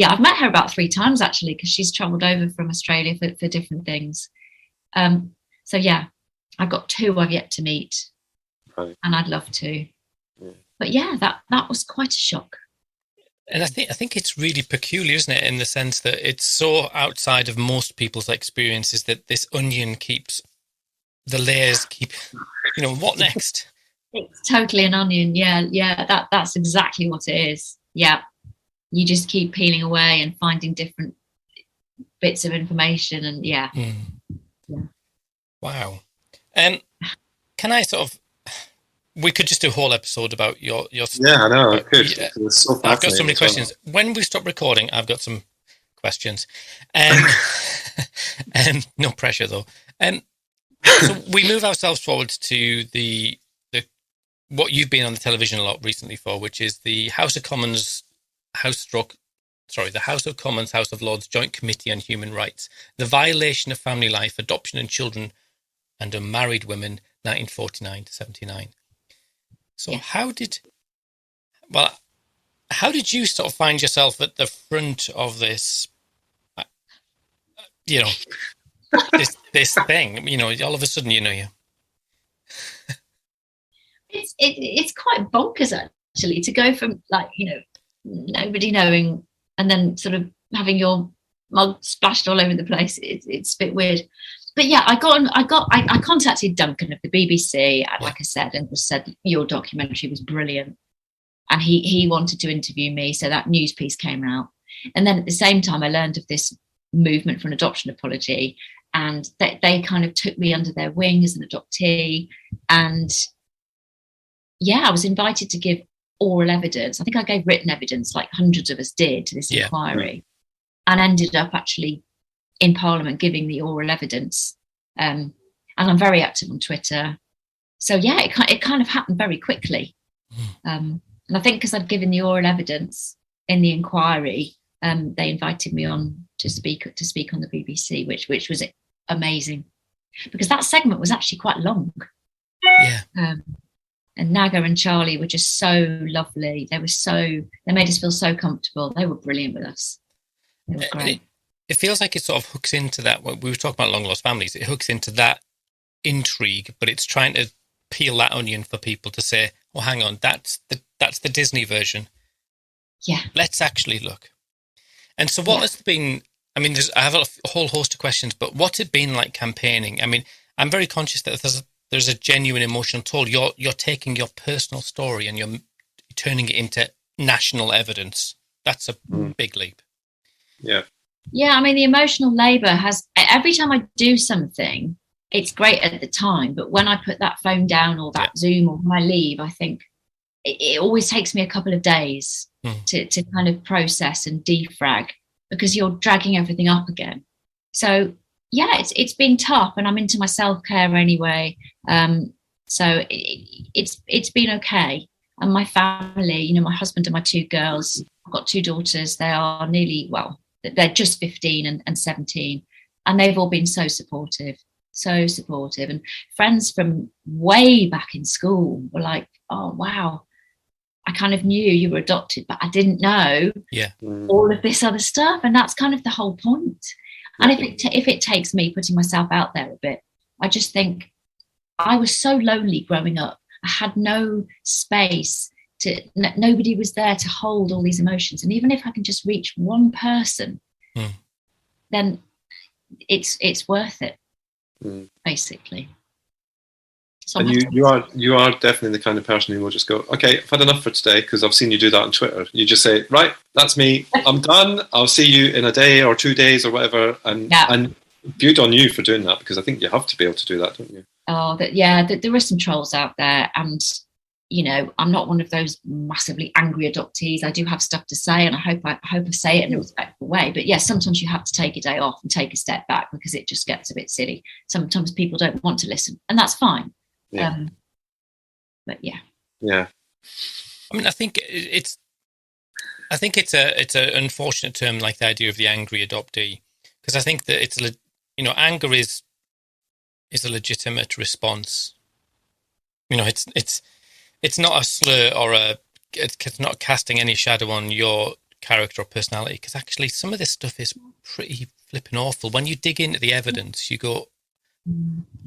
I've met her about 3 times actually, because she's travelled over from Australia for different things. So yeah, I've got 2 I've yet to meet, right. And I'd love to. Yeah. But yeah, that was quite a shock. And I think it's really peculiar, isn't it, in the sense that it's so outside of most people's experiences that this onion keeps, the layers keep, what next? It's totally an onion. Yeah. That's exactly what it is. Yeah. You just keep peeling away and finding different bits of information, and yeah. Wow. Can I we could just do a whole episode about your yeah, I know, I could. Yeah. So I've got so many questions. When we stop recording, I've got some questions. No pressure though. So we move ourselves forward to the what you've been on the television a lot recently for, which is the House of Commons, the House of Commons, House of Lords Joint Committee on Human Rights, the violation of family life, adoption and children and unmarried women, 1949 to 79. So how did you sort of find yourself at the front of this, this thing, all of a sudden, It's quite bonkers actually to go from nobody knowing and then sort of having your mug splashed all over the place. It's a bit weird. But yeah, I contacted Duncan of the BBC, and like I said, and just said your documentary was brilliant, and he wanted to interview me, so that news piece came out. And then at the same time, I learned of this movement for an adoption apology, and they kind of took me under their wing as an adoptee. And yeah, I was invited to give oral evidence. I think I gave written evidence, like hundreds of us did, to this inquiry, and ended up actually in Parliament giving the oral evidence. And I'm very active on Twitter. So yeah, it kind of happened very quickly. And I think because I'd given the oral evidence in the inquiry, they invited me on to speak on the BBC, which was amazing, because that segment was actually quite long. Yeah. And Naga and Charlie were just so lovely. They made us feel so comfortable. They were brilliant with us. They were great. It feels like it sort of hooks into that. When we were talking about long lost families, it hooks into that intrigue, but it's trying to peel that onion for people to say, "Oh, hang on, that's the Disney version. Yeah, there's actually look." And so, what has been? I mean, I have a whole host of questions, but what's it been like campaigning? I mean, I'm very conscious that there's a genuine emotional toll. You're taking your personal story and you're turning it into national evidence. That's a big leap. Yeah. Yeah, I mean, the emotional labour has, every time I do something, it's great at the time, but when I put that phone down or that Zoom or when I leave, I think it always takes me a couple of days to kind of process and defrag, because you're dragging everything up again. So yeah, it's been tough, and I'm into my self-care anyway. So it's been okay. And my family, you know, my husband and my two girls, I've got two daughters. They are they're just 15 and 17, and they've all been so supportive. And friends from way back in school were like, "Oh wow, I kind of knew you were adopted, but I didn't know all of this other stuff." And that's kind of the whole point. And if it takes me putting myself out there a bit, I just think I was so lonely growing up. I had no space nobody was there to hold all these emotions. And even if I can just reach one person, then it's worth it, basically. So and you are definitely the kind of person who will just go, "Okay, I've had enough for today," because I've seen you do that on Twitter. You just say, "Right, that's me. I'm done. I'll see you in a day or 2 days or whatever." And good on you for doing that, because I think you have to be able to do that, don't you? Oh, there are some trolls out there, and you know, I'm not one of those massively angry adoptees. I do have stuff to say, and I hope I say it in a respectful way. But yes, sometimes you have to take a day off and take a step back, because it just gets a bit silly. Sometimes people don't want to listen, and that's fine. Yeah. But yeah. I mean, I think it's an unfortunate term, like the idea of the angry adoptee, because I think that anger is a legitimate response. You know, it's not a slur or it's not casting any shadow on your character or personality, because actually some of this stuff is pretty flipping awful. When you dig into the evidence, you go,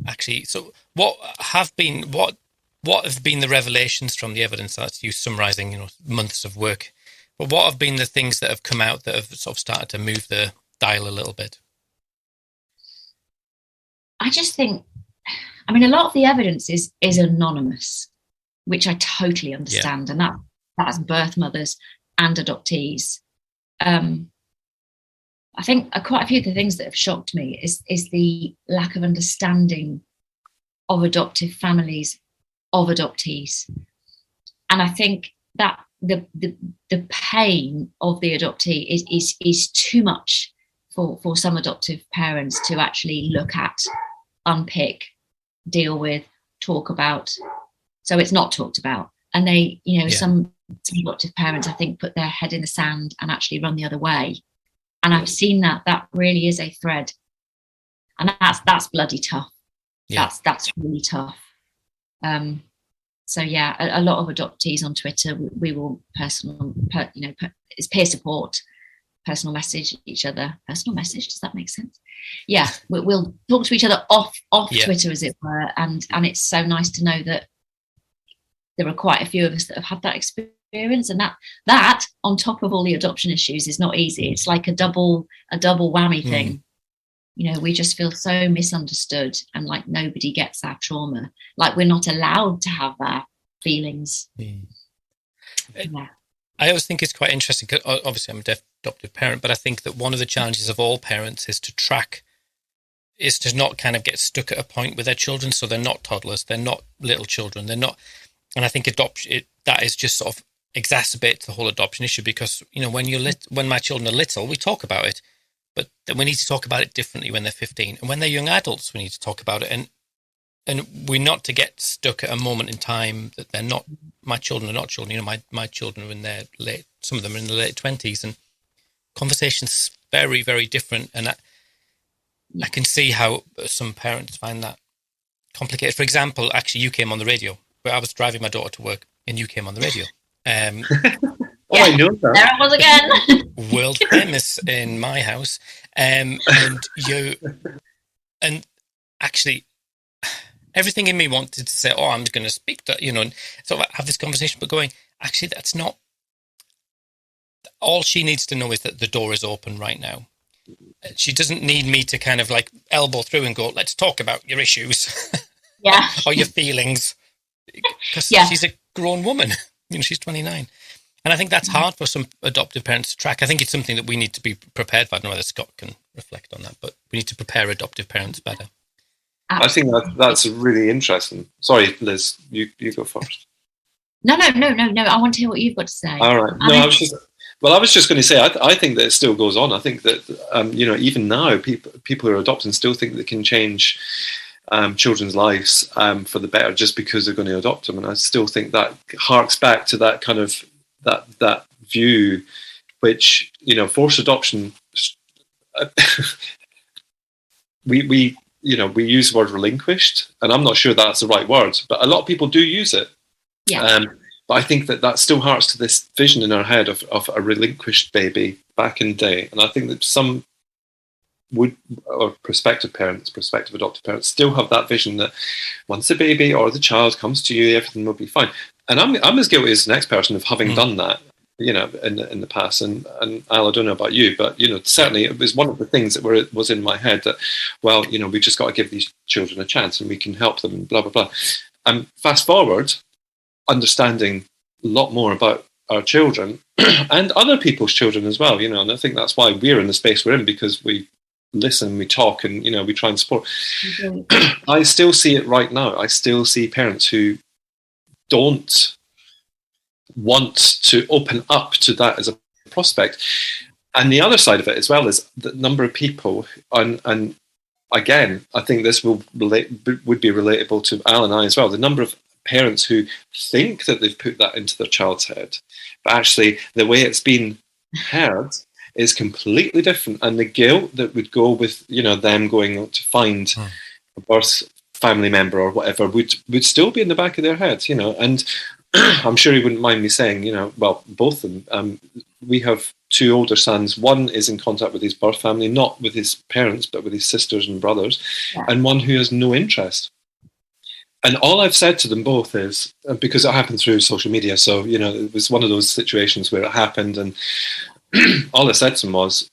actually, so what have been the revelations from the evidence? That's you summarising, months of work. But what have been the things that have come out that have sort of started to move the dial a little bit? I just think, I mean, a lot of the evidence is anonymous, which I totally understand, and that's birth mothers and adoptees. I think quite a few of the things that have shocked me is the lack of understanding of adoptive families, of adoptees. And I think that the pain of the adoptee is too much for some adoptive parents to actually look at, unpick, deal with, talk about. So it's not talked about. And they, some adoptive parents, I think, put their head in the sand and actually run the other way. And I've seen that really is a thread. And that's bloody tough. Yeah. That's really tough. So yeah, a lot of adoptees on Twitter, we will it's peer support, personal message each other. Personal message, does that make sense? Yeah, we'll talk to each other off Twitter, as it were. And it's so nice to know that there are quite a few of us that have had that experience, and that on top of all the adoption issues is not easy. It's like a double whammy thing. We just feel so misunderstood, and like nobody gets our trauma. Like we're not allowed to have our feelings. Yeah. I always think it's quite interesting, because obviously I'm a deaf adoptive parent, but I think that one of the challenges of all parents is to not kind of get stuck at a point with their children. So they're not toddlers, they're not little children, they're not. And I think that is just sort of exacerbates the whole adoption issue, because when my children are little, we talk about it, but we need to talk about it differently when they're 15. And when they're young adults, we need to talk about it. And we're not to get stuck at a moment in time that they're not, my children are not children. You know, my children are in their some of them are in the late 20s, and conversations very, very different. And I can see how some parents find that complicated. For example, actually, you came on the radio. Where I was driving my daughter to work, and you came on the radio. I know that. There I was again. World famous in my house. And actually, everything in me wanted to say, "Oh, I'm going to speak to," and sort of have this conversation, but going, actually, that's not. All she needs to know is that the door is open right now. She doesn't need me to kind of like elbow through and go, "Let's talk about your issues." Yeah. Or your feelings. Because she's a grown woman. She's 29. And I think that's hard for some adoptive parents to track. I think it's something that we need to be prepared for. I don't know whether Scott can reflect on that, but we need to prepare adoptive parents better. I think that's really interesting. Sorry, Liz, you go first. No. I want to hear what you've got to say. All right. I was just going to say, I think that it still goes on. I think that, even now, people who are adopting still think they can change children's lives for the better just because they're going to adopt them. And I still think that harks back to that kind of, that view, which, forced adoption, we use the word relinquished, and I'm not sure that's the right word, but a lot of people do use it. Yeah. But I think that still harks to this vision in our head of a relinquished baby back in the day. And I think that some prospective adoptive parents still have that vision that once the baby or the child comes to you, everything will be fine. And I'm as guilty as the next person of having done that, in the past. And Al, I don't know about you, but, certainly it was one of the things that was in my head that, well, we just got to give these children a chance and we can help them and blah, blah, blah. And fast forward, understanding a lot more about our children and other people's children as well, and I think that's why we're in the space we're in, because we listen, we talk, and, we try and support. Mm-hmm. I still see it right now. I still see parents who don't want to open up to that as a prospect. And the other side of it as well is the number of people, and again, I think this would be relatable to Al and I as well, the number of parents who think that they've put that into their child's head, but actually the way it's been heard is completely different, and the guilt that would go with them going to find a birth family member or whatever would still be in the back of their head, and I'm sure he wouldn't mind me saying, well, both of them, we have two older sons. One is in contact with his birth family, not with his parents, but with his sisters and brothers, and one who has no interest. And all I've said to them both is, because it happened through social media, so, it was one of those situations where it happened, and all I said to them was,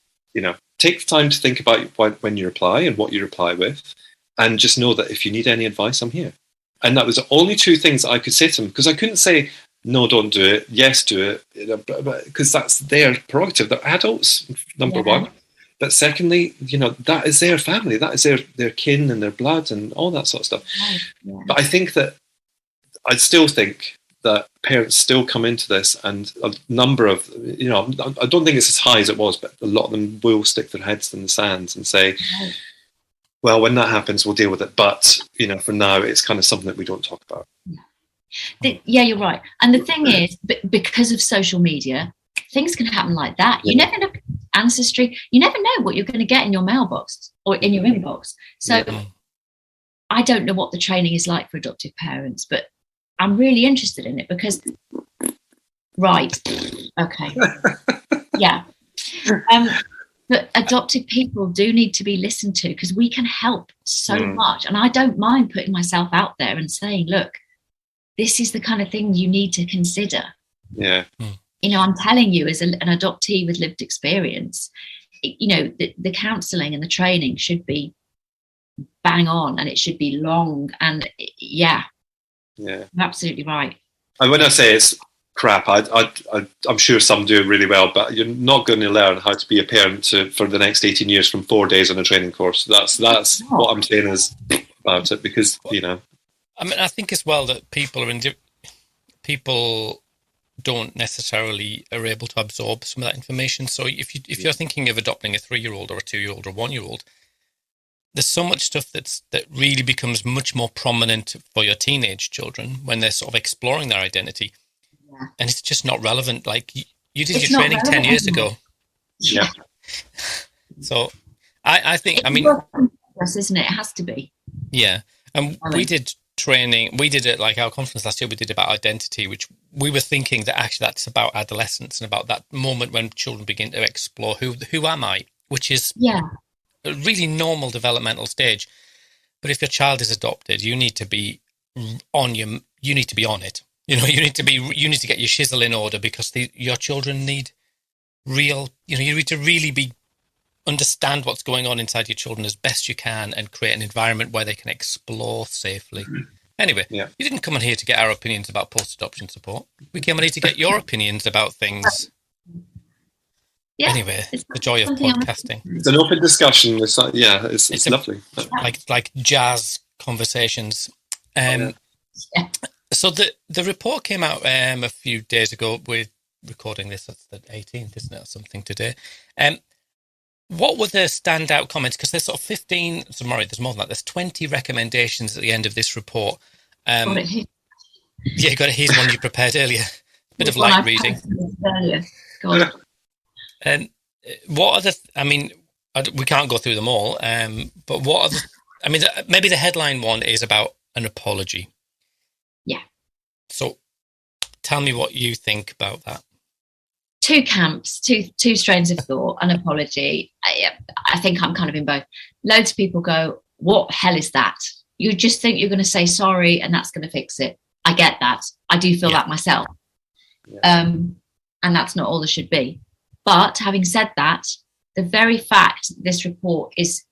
take the time to think about when you reply and what you reply with, and just know that if you need any advice, I'm here. And that was the only two things that I could say to them, because I couldn't say, no, don't do it, yes, do it, because that's their prerogative. They're adults, number one. But secondly, that is their family, that is their kin and their blood and all that sort of stuff. Yeah. But I still think that parents still come into this, and a number of, I don't think it's as high as it was, but a lot of them will stick their heads in the sand and say, well, when that happens, we'll deal with it. But, for now, it's kind of something that we don't talk about. Yeah, you're right. And the thing is, because of social media, things can happen like that. You never know ancestry. You never know what you're going to get in your mailbox or in your inbox. So I don't know what the training is like for adoptive parents, but I'm really interested in it because, but adopted people do need to be listened to, because we can help so much. And I don't mind putting myself out there and saying, look, this is the kind of thing you need to consider. Yeah. I'm telling you, as an adoptee with lived experience, the counselling and the training should be bang on, and it should be long. And you're absolutely right. And when I say it's crap, I'm sure some do it really well, but you're not going to learn how to be a parent for the next 18 years from 4 days on a training course. That's what I'm saying is about it, because, I mean, I think as well that people don't necessarily are able to absorb some of that information. So if you're thinking of adopting a 3-year-old or a 2-year-old or a 1-year-old, there's so much stuff that really becomes much more prominent for your teenage children when they're sort of exploring their identity. Yeah. And it's just not relevant. Like you did your training 10 years ago. Yeah. So I think, I mean, isn't it? It has to be. Yeah. And we did training. We did it like our conference last year. We did about identity, which we were thinking that actually that's about adolescence and about that moment when children begin to explore who am I, which is a really normal developmental stage. But if your child is adopted, you need to be on it. You need to get your shizzle in order, because your children need real, you need to really understand what's going on inside your children as best you can and create an environment where they can explore safely. Anyway, you didn't come on here to get our opinions about post-adoption support. We came on here to get your opinions about things. Yeah, anyway, the joy of podcasting. It's an open discussion. It's lovely. Like jazz conversations. So the report came out a few days ago. We're recording this, that's the 18th, isn't it, or something today. What were the standout comments? Because there's sort of 15, there's more than that. There's 20 recommendations at the end of this report. Here's one you prepared earlier. Bit of light reading. And what are we can't go through them all, but what are maybe the headline one is about an apology. Yeah. So tell me what you think about that. Two camps, two strains of thought. An apology. I think I'm kind of in both. Loads of people go, what hell is that? You just think you're going to say sorry and that's going to fix it. I get that. I do feel that myself. Yeah. And that's not all there should be. But having said that, the very fact this report is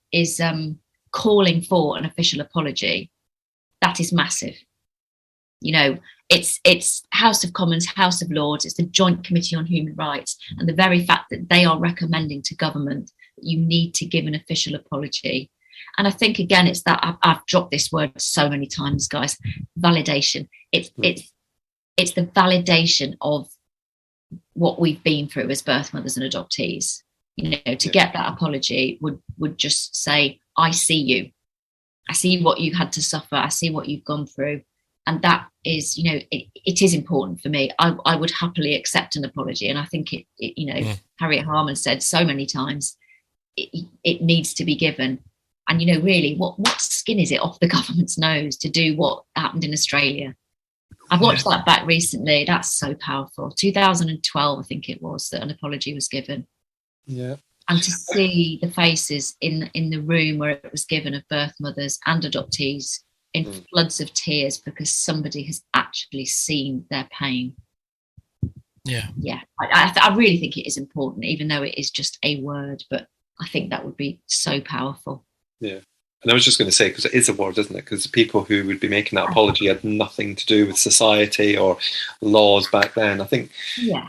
calling for an official apology, that is massive. It's House of Commons, House of Lords, it's the Joint Committee on Human Rights, and the very fact that they are recommending to government that you need to give an official apology. And I think, again, it's that I've dropped this word so many times, guys, validation. It's the validation of what we've been through as birth mothers and adoptees. To get that apology would just say, I see you. I see what you've had to suffer. I see what you've gone through. And that is, it is important for me. I would happily accept an apology. And I think Harriet Harman said so many times, it needs to be given. And, really, what skin is it off the government's nose to do what happened in Australia? I've watched that back recently. That's so powerful. 2012, I think it was, that an apology was given. Yeah. And to see the faces in the room where it was given of birth mothers and adoptees in floods of tears because somebody has actually seen their pain. Yeah. I really think it is important, even though it is just a word, but I think that would be so powerful. Yeah. And I was just going to say, because it is a word, isn't it? Because the people who would be making that apology had nothing to do with society or laws back then. I think,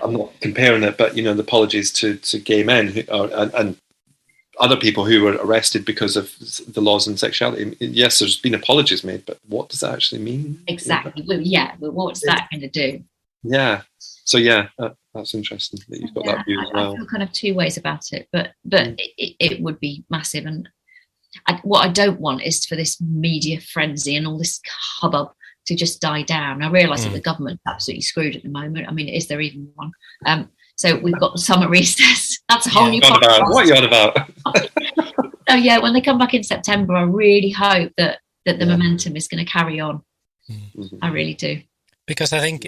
I'm not comparing it, but, the apologies to gay men and other people who were arrested because of the laws on sexuality. Yes, there's been apologies made, but what does that actually mean? Exactly. Well, what's that going to do? Yeah. So, that's interesting that you've got that view as well. I feel kind of two ways about it, but it would be massive. And what I don't want is for this media frenzy and all this hubbub to just die down. I realise that the government's absolutely screwed at the moment. I mean, is there even one? So we've got the summer recess. That's a whole new podcast. What are you on about? So when they come back in September, I really hope that the momentum is going to carry on. I really do. Because I think,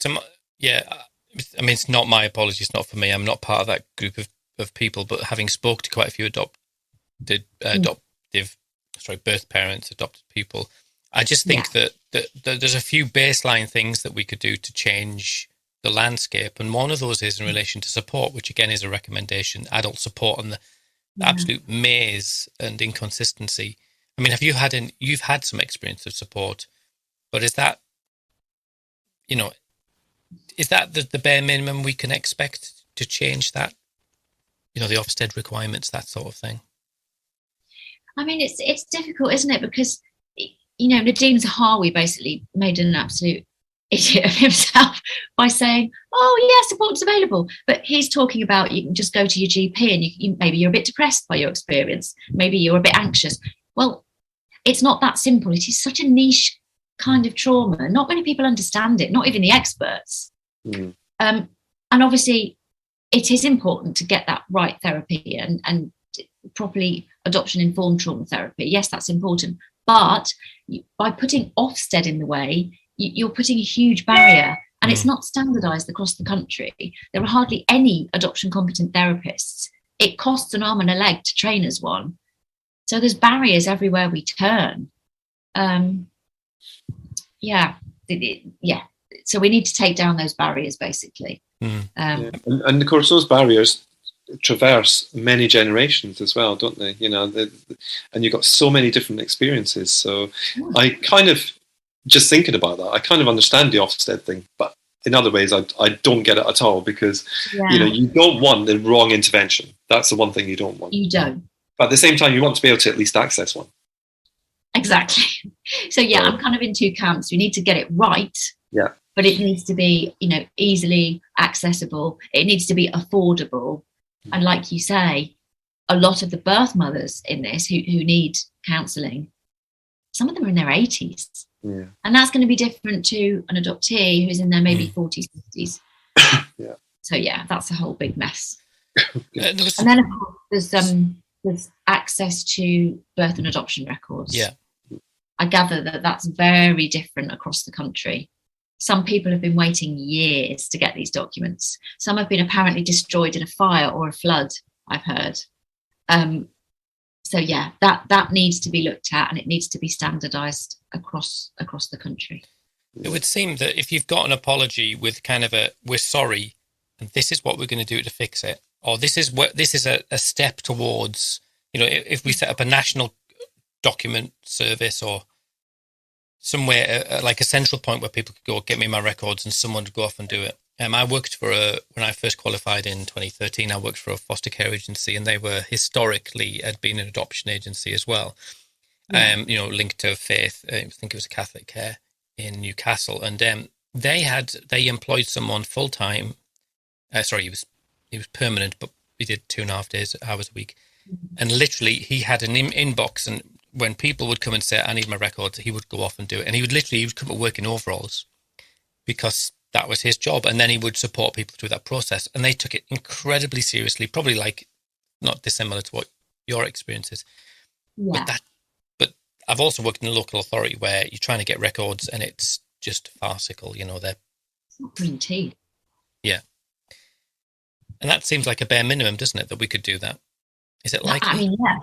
it's not my apology. It's not for me. I'm not part of that group of people. But having spoke to quite a few birth parents, adopted people, I just think that there's a few baseline things that we could do to change the landscape, and one of those is in relation to support, which again is a recommendation, adult support, and the absolute maze and inconsistency. I mean, you've had some experience of support, but is that the bare minimum we can expect to change that? The Ofsted requirements, that sort of thing. I mean, it's difficult, isn't it? Because Nadine Zahawi basically made an absolute idiot of himself by saying, oh yeah, support's available, but he's talking about you can just go to your GP and maybe you're a bit depressed by your experience, maybe you're a bit anxious. Well, it's not that simple. It is such a niche kind of trauma. Not many people understand it, not even the experts. And obviously it is important to get that right therapy and properly adoption informed trauma therapy. Yes, that's important, but by putting Ofsted in the way, you're putting a huge barrier, and it's not standardized across the country. There are hardly any adoption competent therapists. It costs an arm and a leg to train as one. So there's barriers everywhere we turn. So we need to take down those barriers, basically. And of course, those barriers traverse many generations as well, don't they? And you've got so many different experiences. So I kind of, just thinking about that, I kind of understand the Ofsted thing, but in other ways, I don't get it at all, because you don't want the wrong intervention. That's the one thing you don't want. You don't. But at the same time, you want to be able to at least access one. Exactly. So I'm kind of in two camps. We need to get it right. Yeah. But it needs to be, easily accessible. It needs to be affordable. And like you say, a lot of the birth mothers in this who need counselling, some of them are in their 80s. Yeah. And that's going to be different to an adoptee who's in their maybe 40s, 50s. Yeah. So that's a whole big mess. And then of course there's access to birth and adoption records. Yeah. I gather that's very different across the country. Some people have been waiting years to get these documents. Some have been apparently destroyed in a fire or a flood, I've heard. That needs to be looked at, and it needs to be standardised across the country. It would seem that if you've got an apology with kind of we're sorry, and this is what we're going to do to fix it, or this is a step towards, if we set up a national document service or somewhere like a central point where people could go, get me my records, and someone would go off and do it. I worked when I first qualified in 2013, I worked for a foster care agency, and they were historically had been an adoption agency as well. Linked to faith. I think it was a Catholic care in Newcastle, and they employed someone full time. He was permanent, but he did 2.5 hours a week, and literally he had an inbox, and when people would come and say, I need my records, he would go off and do it. And he would come to work in overalls because that was his job. And then he would support people through that process. And they took it incredibly seriously, probably like not dissimilar to what your experience is. Yeah. But I've also worked in a local authority where you're trying to get records and it's just farcical, they're... It's not green tea. Yeah. And that seems like a bare minimum, doesn't it, that we could do that? Is it likely? Yeah.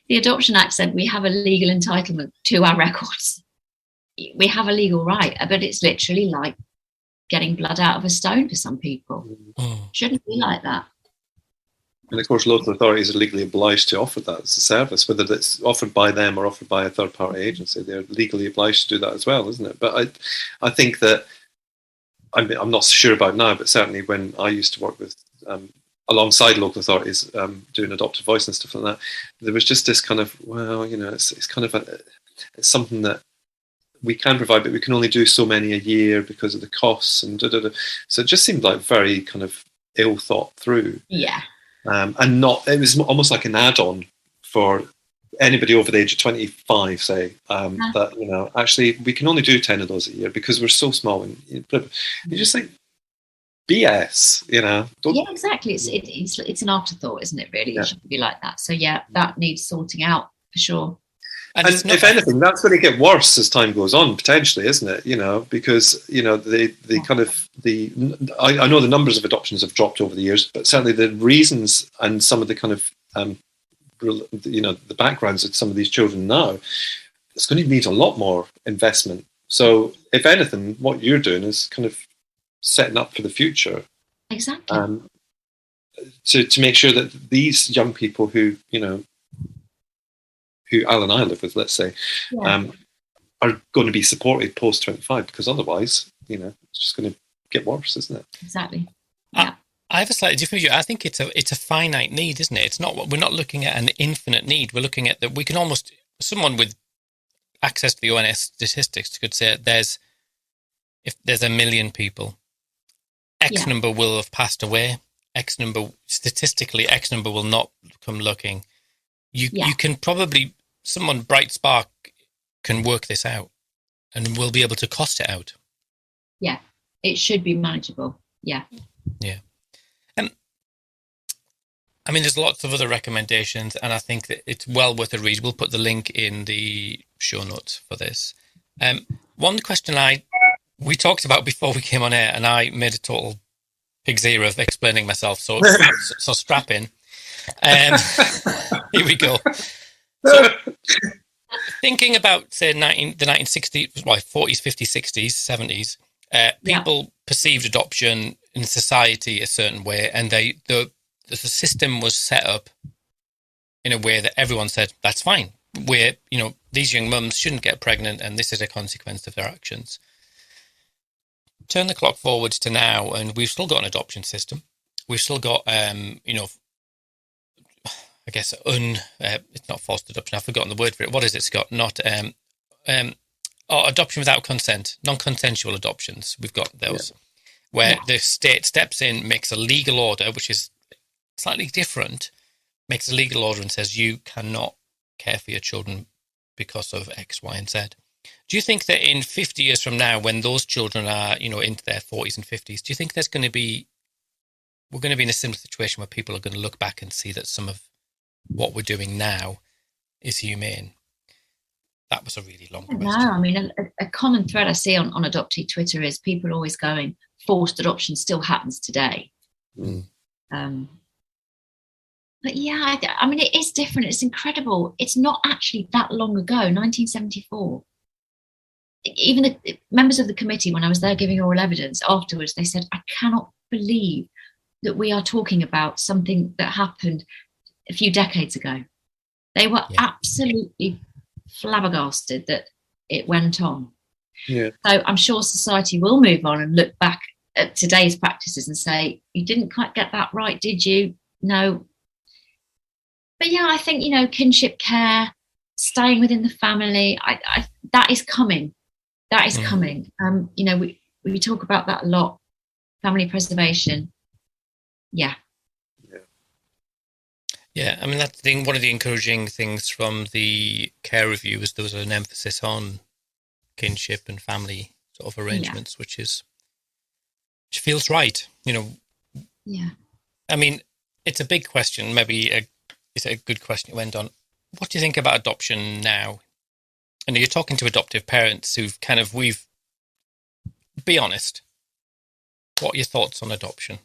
The Adoption Act said we have a legal entitlement to our records. We have a legal right, but it's literally like getting blood out of a stone for some people. Shouldn't be like that. And of course, local authorities are legally obliged to offer that as a service, whether it's offered by them or offered by a third-party agency. They're legally obliged to do that as well, isn't it? But I think that, I'm not sure about now, but certainly when I used to work with alongside local authorities doing adoptive voice and stuff like that, there was just this kind of, it's kind of it's something that we can provide, but we can only do so many a year because of the costs and So it just seemed like very kind of ill thought through. Yeah. And it was almost like an add-on for anybody over the age of 25, say, that, actually we can only do 10 of those a year because we're so small. And you just think, BS, Yeah, exactly. It's an afterthought, isn't it? Really, It shouldn't be like that. So that needs sorting out for sure. And if anything, that's going to get worse as time goes on, potentially, isn't it? Because the kind of I know the numbers of adoptions have dropped over the years, but certainly the reasons and some of the kind of the backgrounds of some of these children now, it's going to need a lot more investment. So, if anything, what you're doing is kind of setting up for the future, exactly, to make sure that these young people who Al and I live with, let's say, are going to be supported post 25, because otherwise, it's just going to get worse, isn't it? Exactly. Yeah. I have a slightly different view. I think it's a finite need, isn't it? It's not. We're not looking at an infinite need. We're looking at that. We can almost, someone with access to the ONS statistics could say there's if there's 1 million people, X number will have passed away. Statistically, X number will not come looking. You can probably, someone bright spark can work this out and will be able to cost it out. Yeah, it should be manageable. Yeah. Yeah. I mean, there's lots of other recommendations, and I think that it's well worth a read. We'll put the link in the show notes for this. One question we talked about before we came on air, and I made a total pig zero of explaining myself, so strap in. Here we go. So, thinking about, say, the 1960s, 40s, 50s, 60s, 70s, people perceived adoption in society a certain way, and the system was set up in a way that everyone said, that's fine. These young mums shouldn't get pregnant, and this is a consequence of their actions. Turn the clock forward to now, and we've still got an adoption system. We've still got, I guess, it's not forced adoption. I've forgotten the word for it. What is it, Scott? Not adoption without consent, non-consensual adoptions. We've got those where the state steps in, makes a legal order, which is slightly different, makes a legal order and says you cannot care for your children because of X, Y, and Z. Do you think that in 50 years from now, when those children are, into their 40s and 50s, do you think we're going to be in a similar situation where people are going to look back and see that some of what we're doing now is humane? That was a really long question. No, I mean, a common thread I see on adoptee Twitter is people always going, forced adoption still happens today. But yeah, I mean, it is different. It's incredible. It's not actually that long ago, 1974. Even the members of the committee, when I was there giving oral evidence afterwards, they said, I cannot believe that we are talking about something that happened a few decades ago. They were absolutely flabbergasted that it went on. Yeah. So I'm sure society will move on and look back at today's practices and say, you didn't quite get that right, did you? No. But yeah, I think, kinship care, staying within the family, that is coming. That is coming. We talk about that a lot. Family preservation. Yeah. Yeah, I mean, that's one of the encouraging things from the care review was there was an emphasis on kinship and family sort of arrangements, which feels right, Yeah. I mean, it's a big question. Maybe it's a good question to end on. What do you think about adoption now? And you're talking to adoptive parents who've be honest. What are your thoughts on adoption?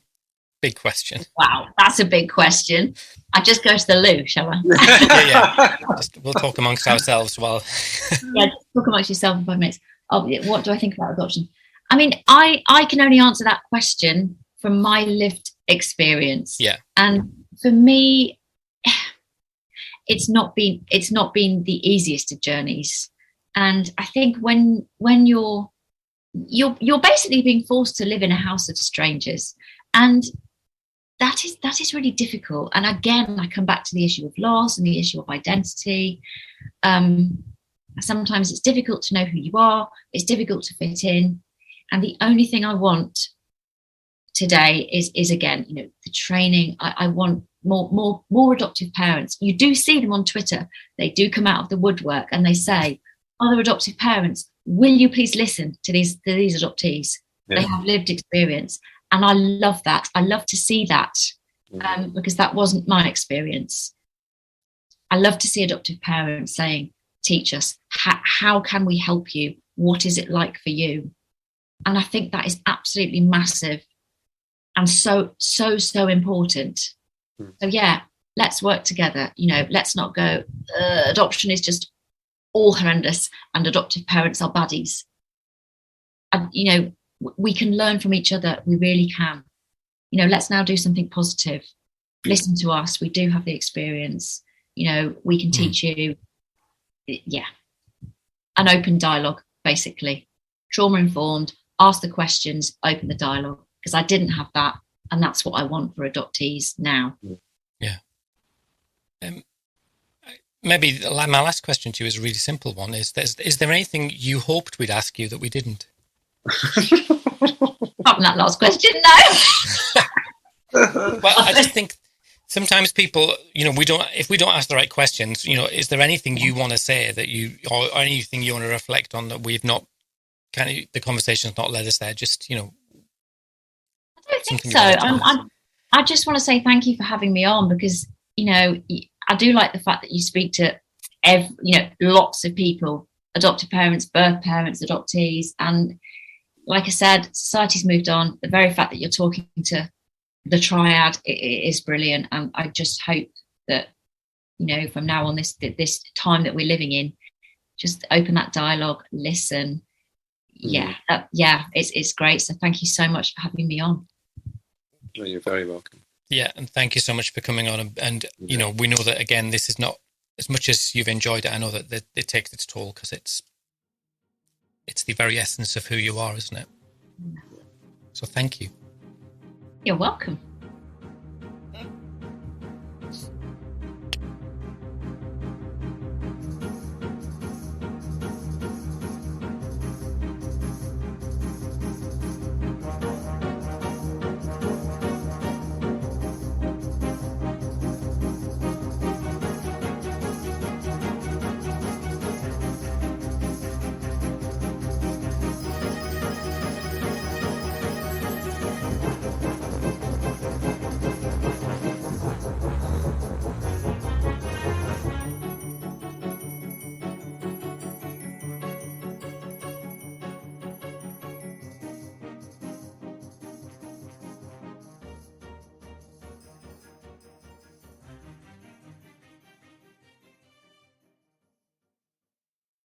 Big question. Wow, that's a big question. I just go to the loo, shall I? We'll talk amongst ourselves while. Just talk amongst yourself in 5 minutes. What do I think about adoption? I mean, I can only answer that question from my lived experience. Yeah. And for me, it's not been the easiest of journeys. And I think when you're basically being forced to live in a house of strangers, and that is really difficult. And again, I come back to the issue of loss and the issue of identity. Sometimes it's difficult to know who you are. It's difficult to fit in. And the only thing I want today is again, the training. I want more adoptive parents. You do see them on Twitter. They do come out of the woodwork and they say, other adoptive parents, will you please listen to these adoptees? Yeah. They have lived experience. And I love that. I love to see that because that wasn't my experience. I love to see adoptive parents saying, teach us, how can we help you? What is it like for you? And I think that is absolutely massive and so important. So yeah, let's work together. Let's not go, adoption is just all horrendous and adoptive parents are baddies. And, we can learn from each other. We really can. Let's now do something positive. Listen to us. We do have the experience. We can teach you. Yeah. An open dialogue, basically. Trauma-informed, ask the questions, open the dialogue. Because I didn't have that. And that's what I want for adoptees now. Yeah. Maybe my last question to you is a really simple one. Is there anything you hoped we'd ask you that we didn't? Apart from that last question, no. Well, I just think sometimes people, if we don't ask the right questions, is there anything you want to say that or anything you want to reflect on that we've not the conversation's not led us there? Just, I don't think so. I just want to say thank you for having me on, because, I do like the fact that you speak to lots of people, adoptive parents, birth parents, adoptees. And like I said, society's moved on. The very fact that you're talking to the triad is brilliant. And I just hope that, from now on, this time that we're living in, just open that dialogue, listen. It's great. So thank you so much for having me on. Well, you're very welcome. Yeah, and thank you so much for coming on. And we know that, again, this is not, as much as you've enjoyed it, I know that it takes its toll, because it's the very essence of who you are, isn't it? So thank you. You're welcome.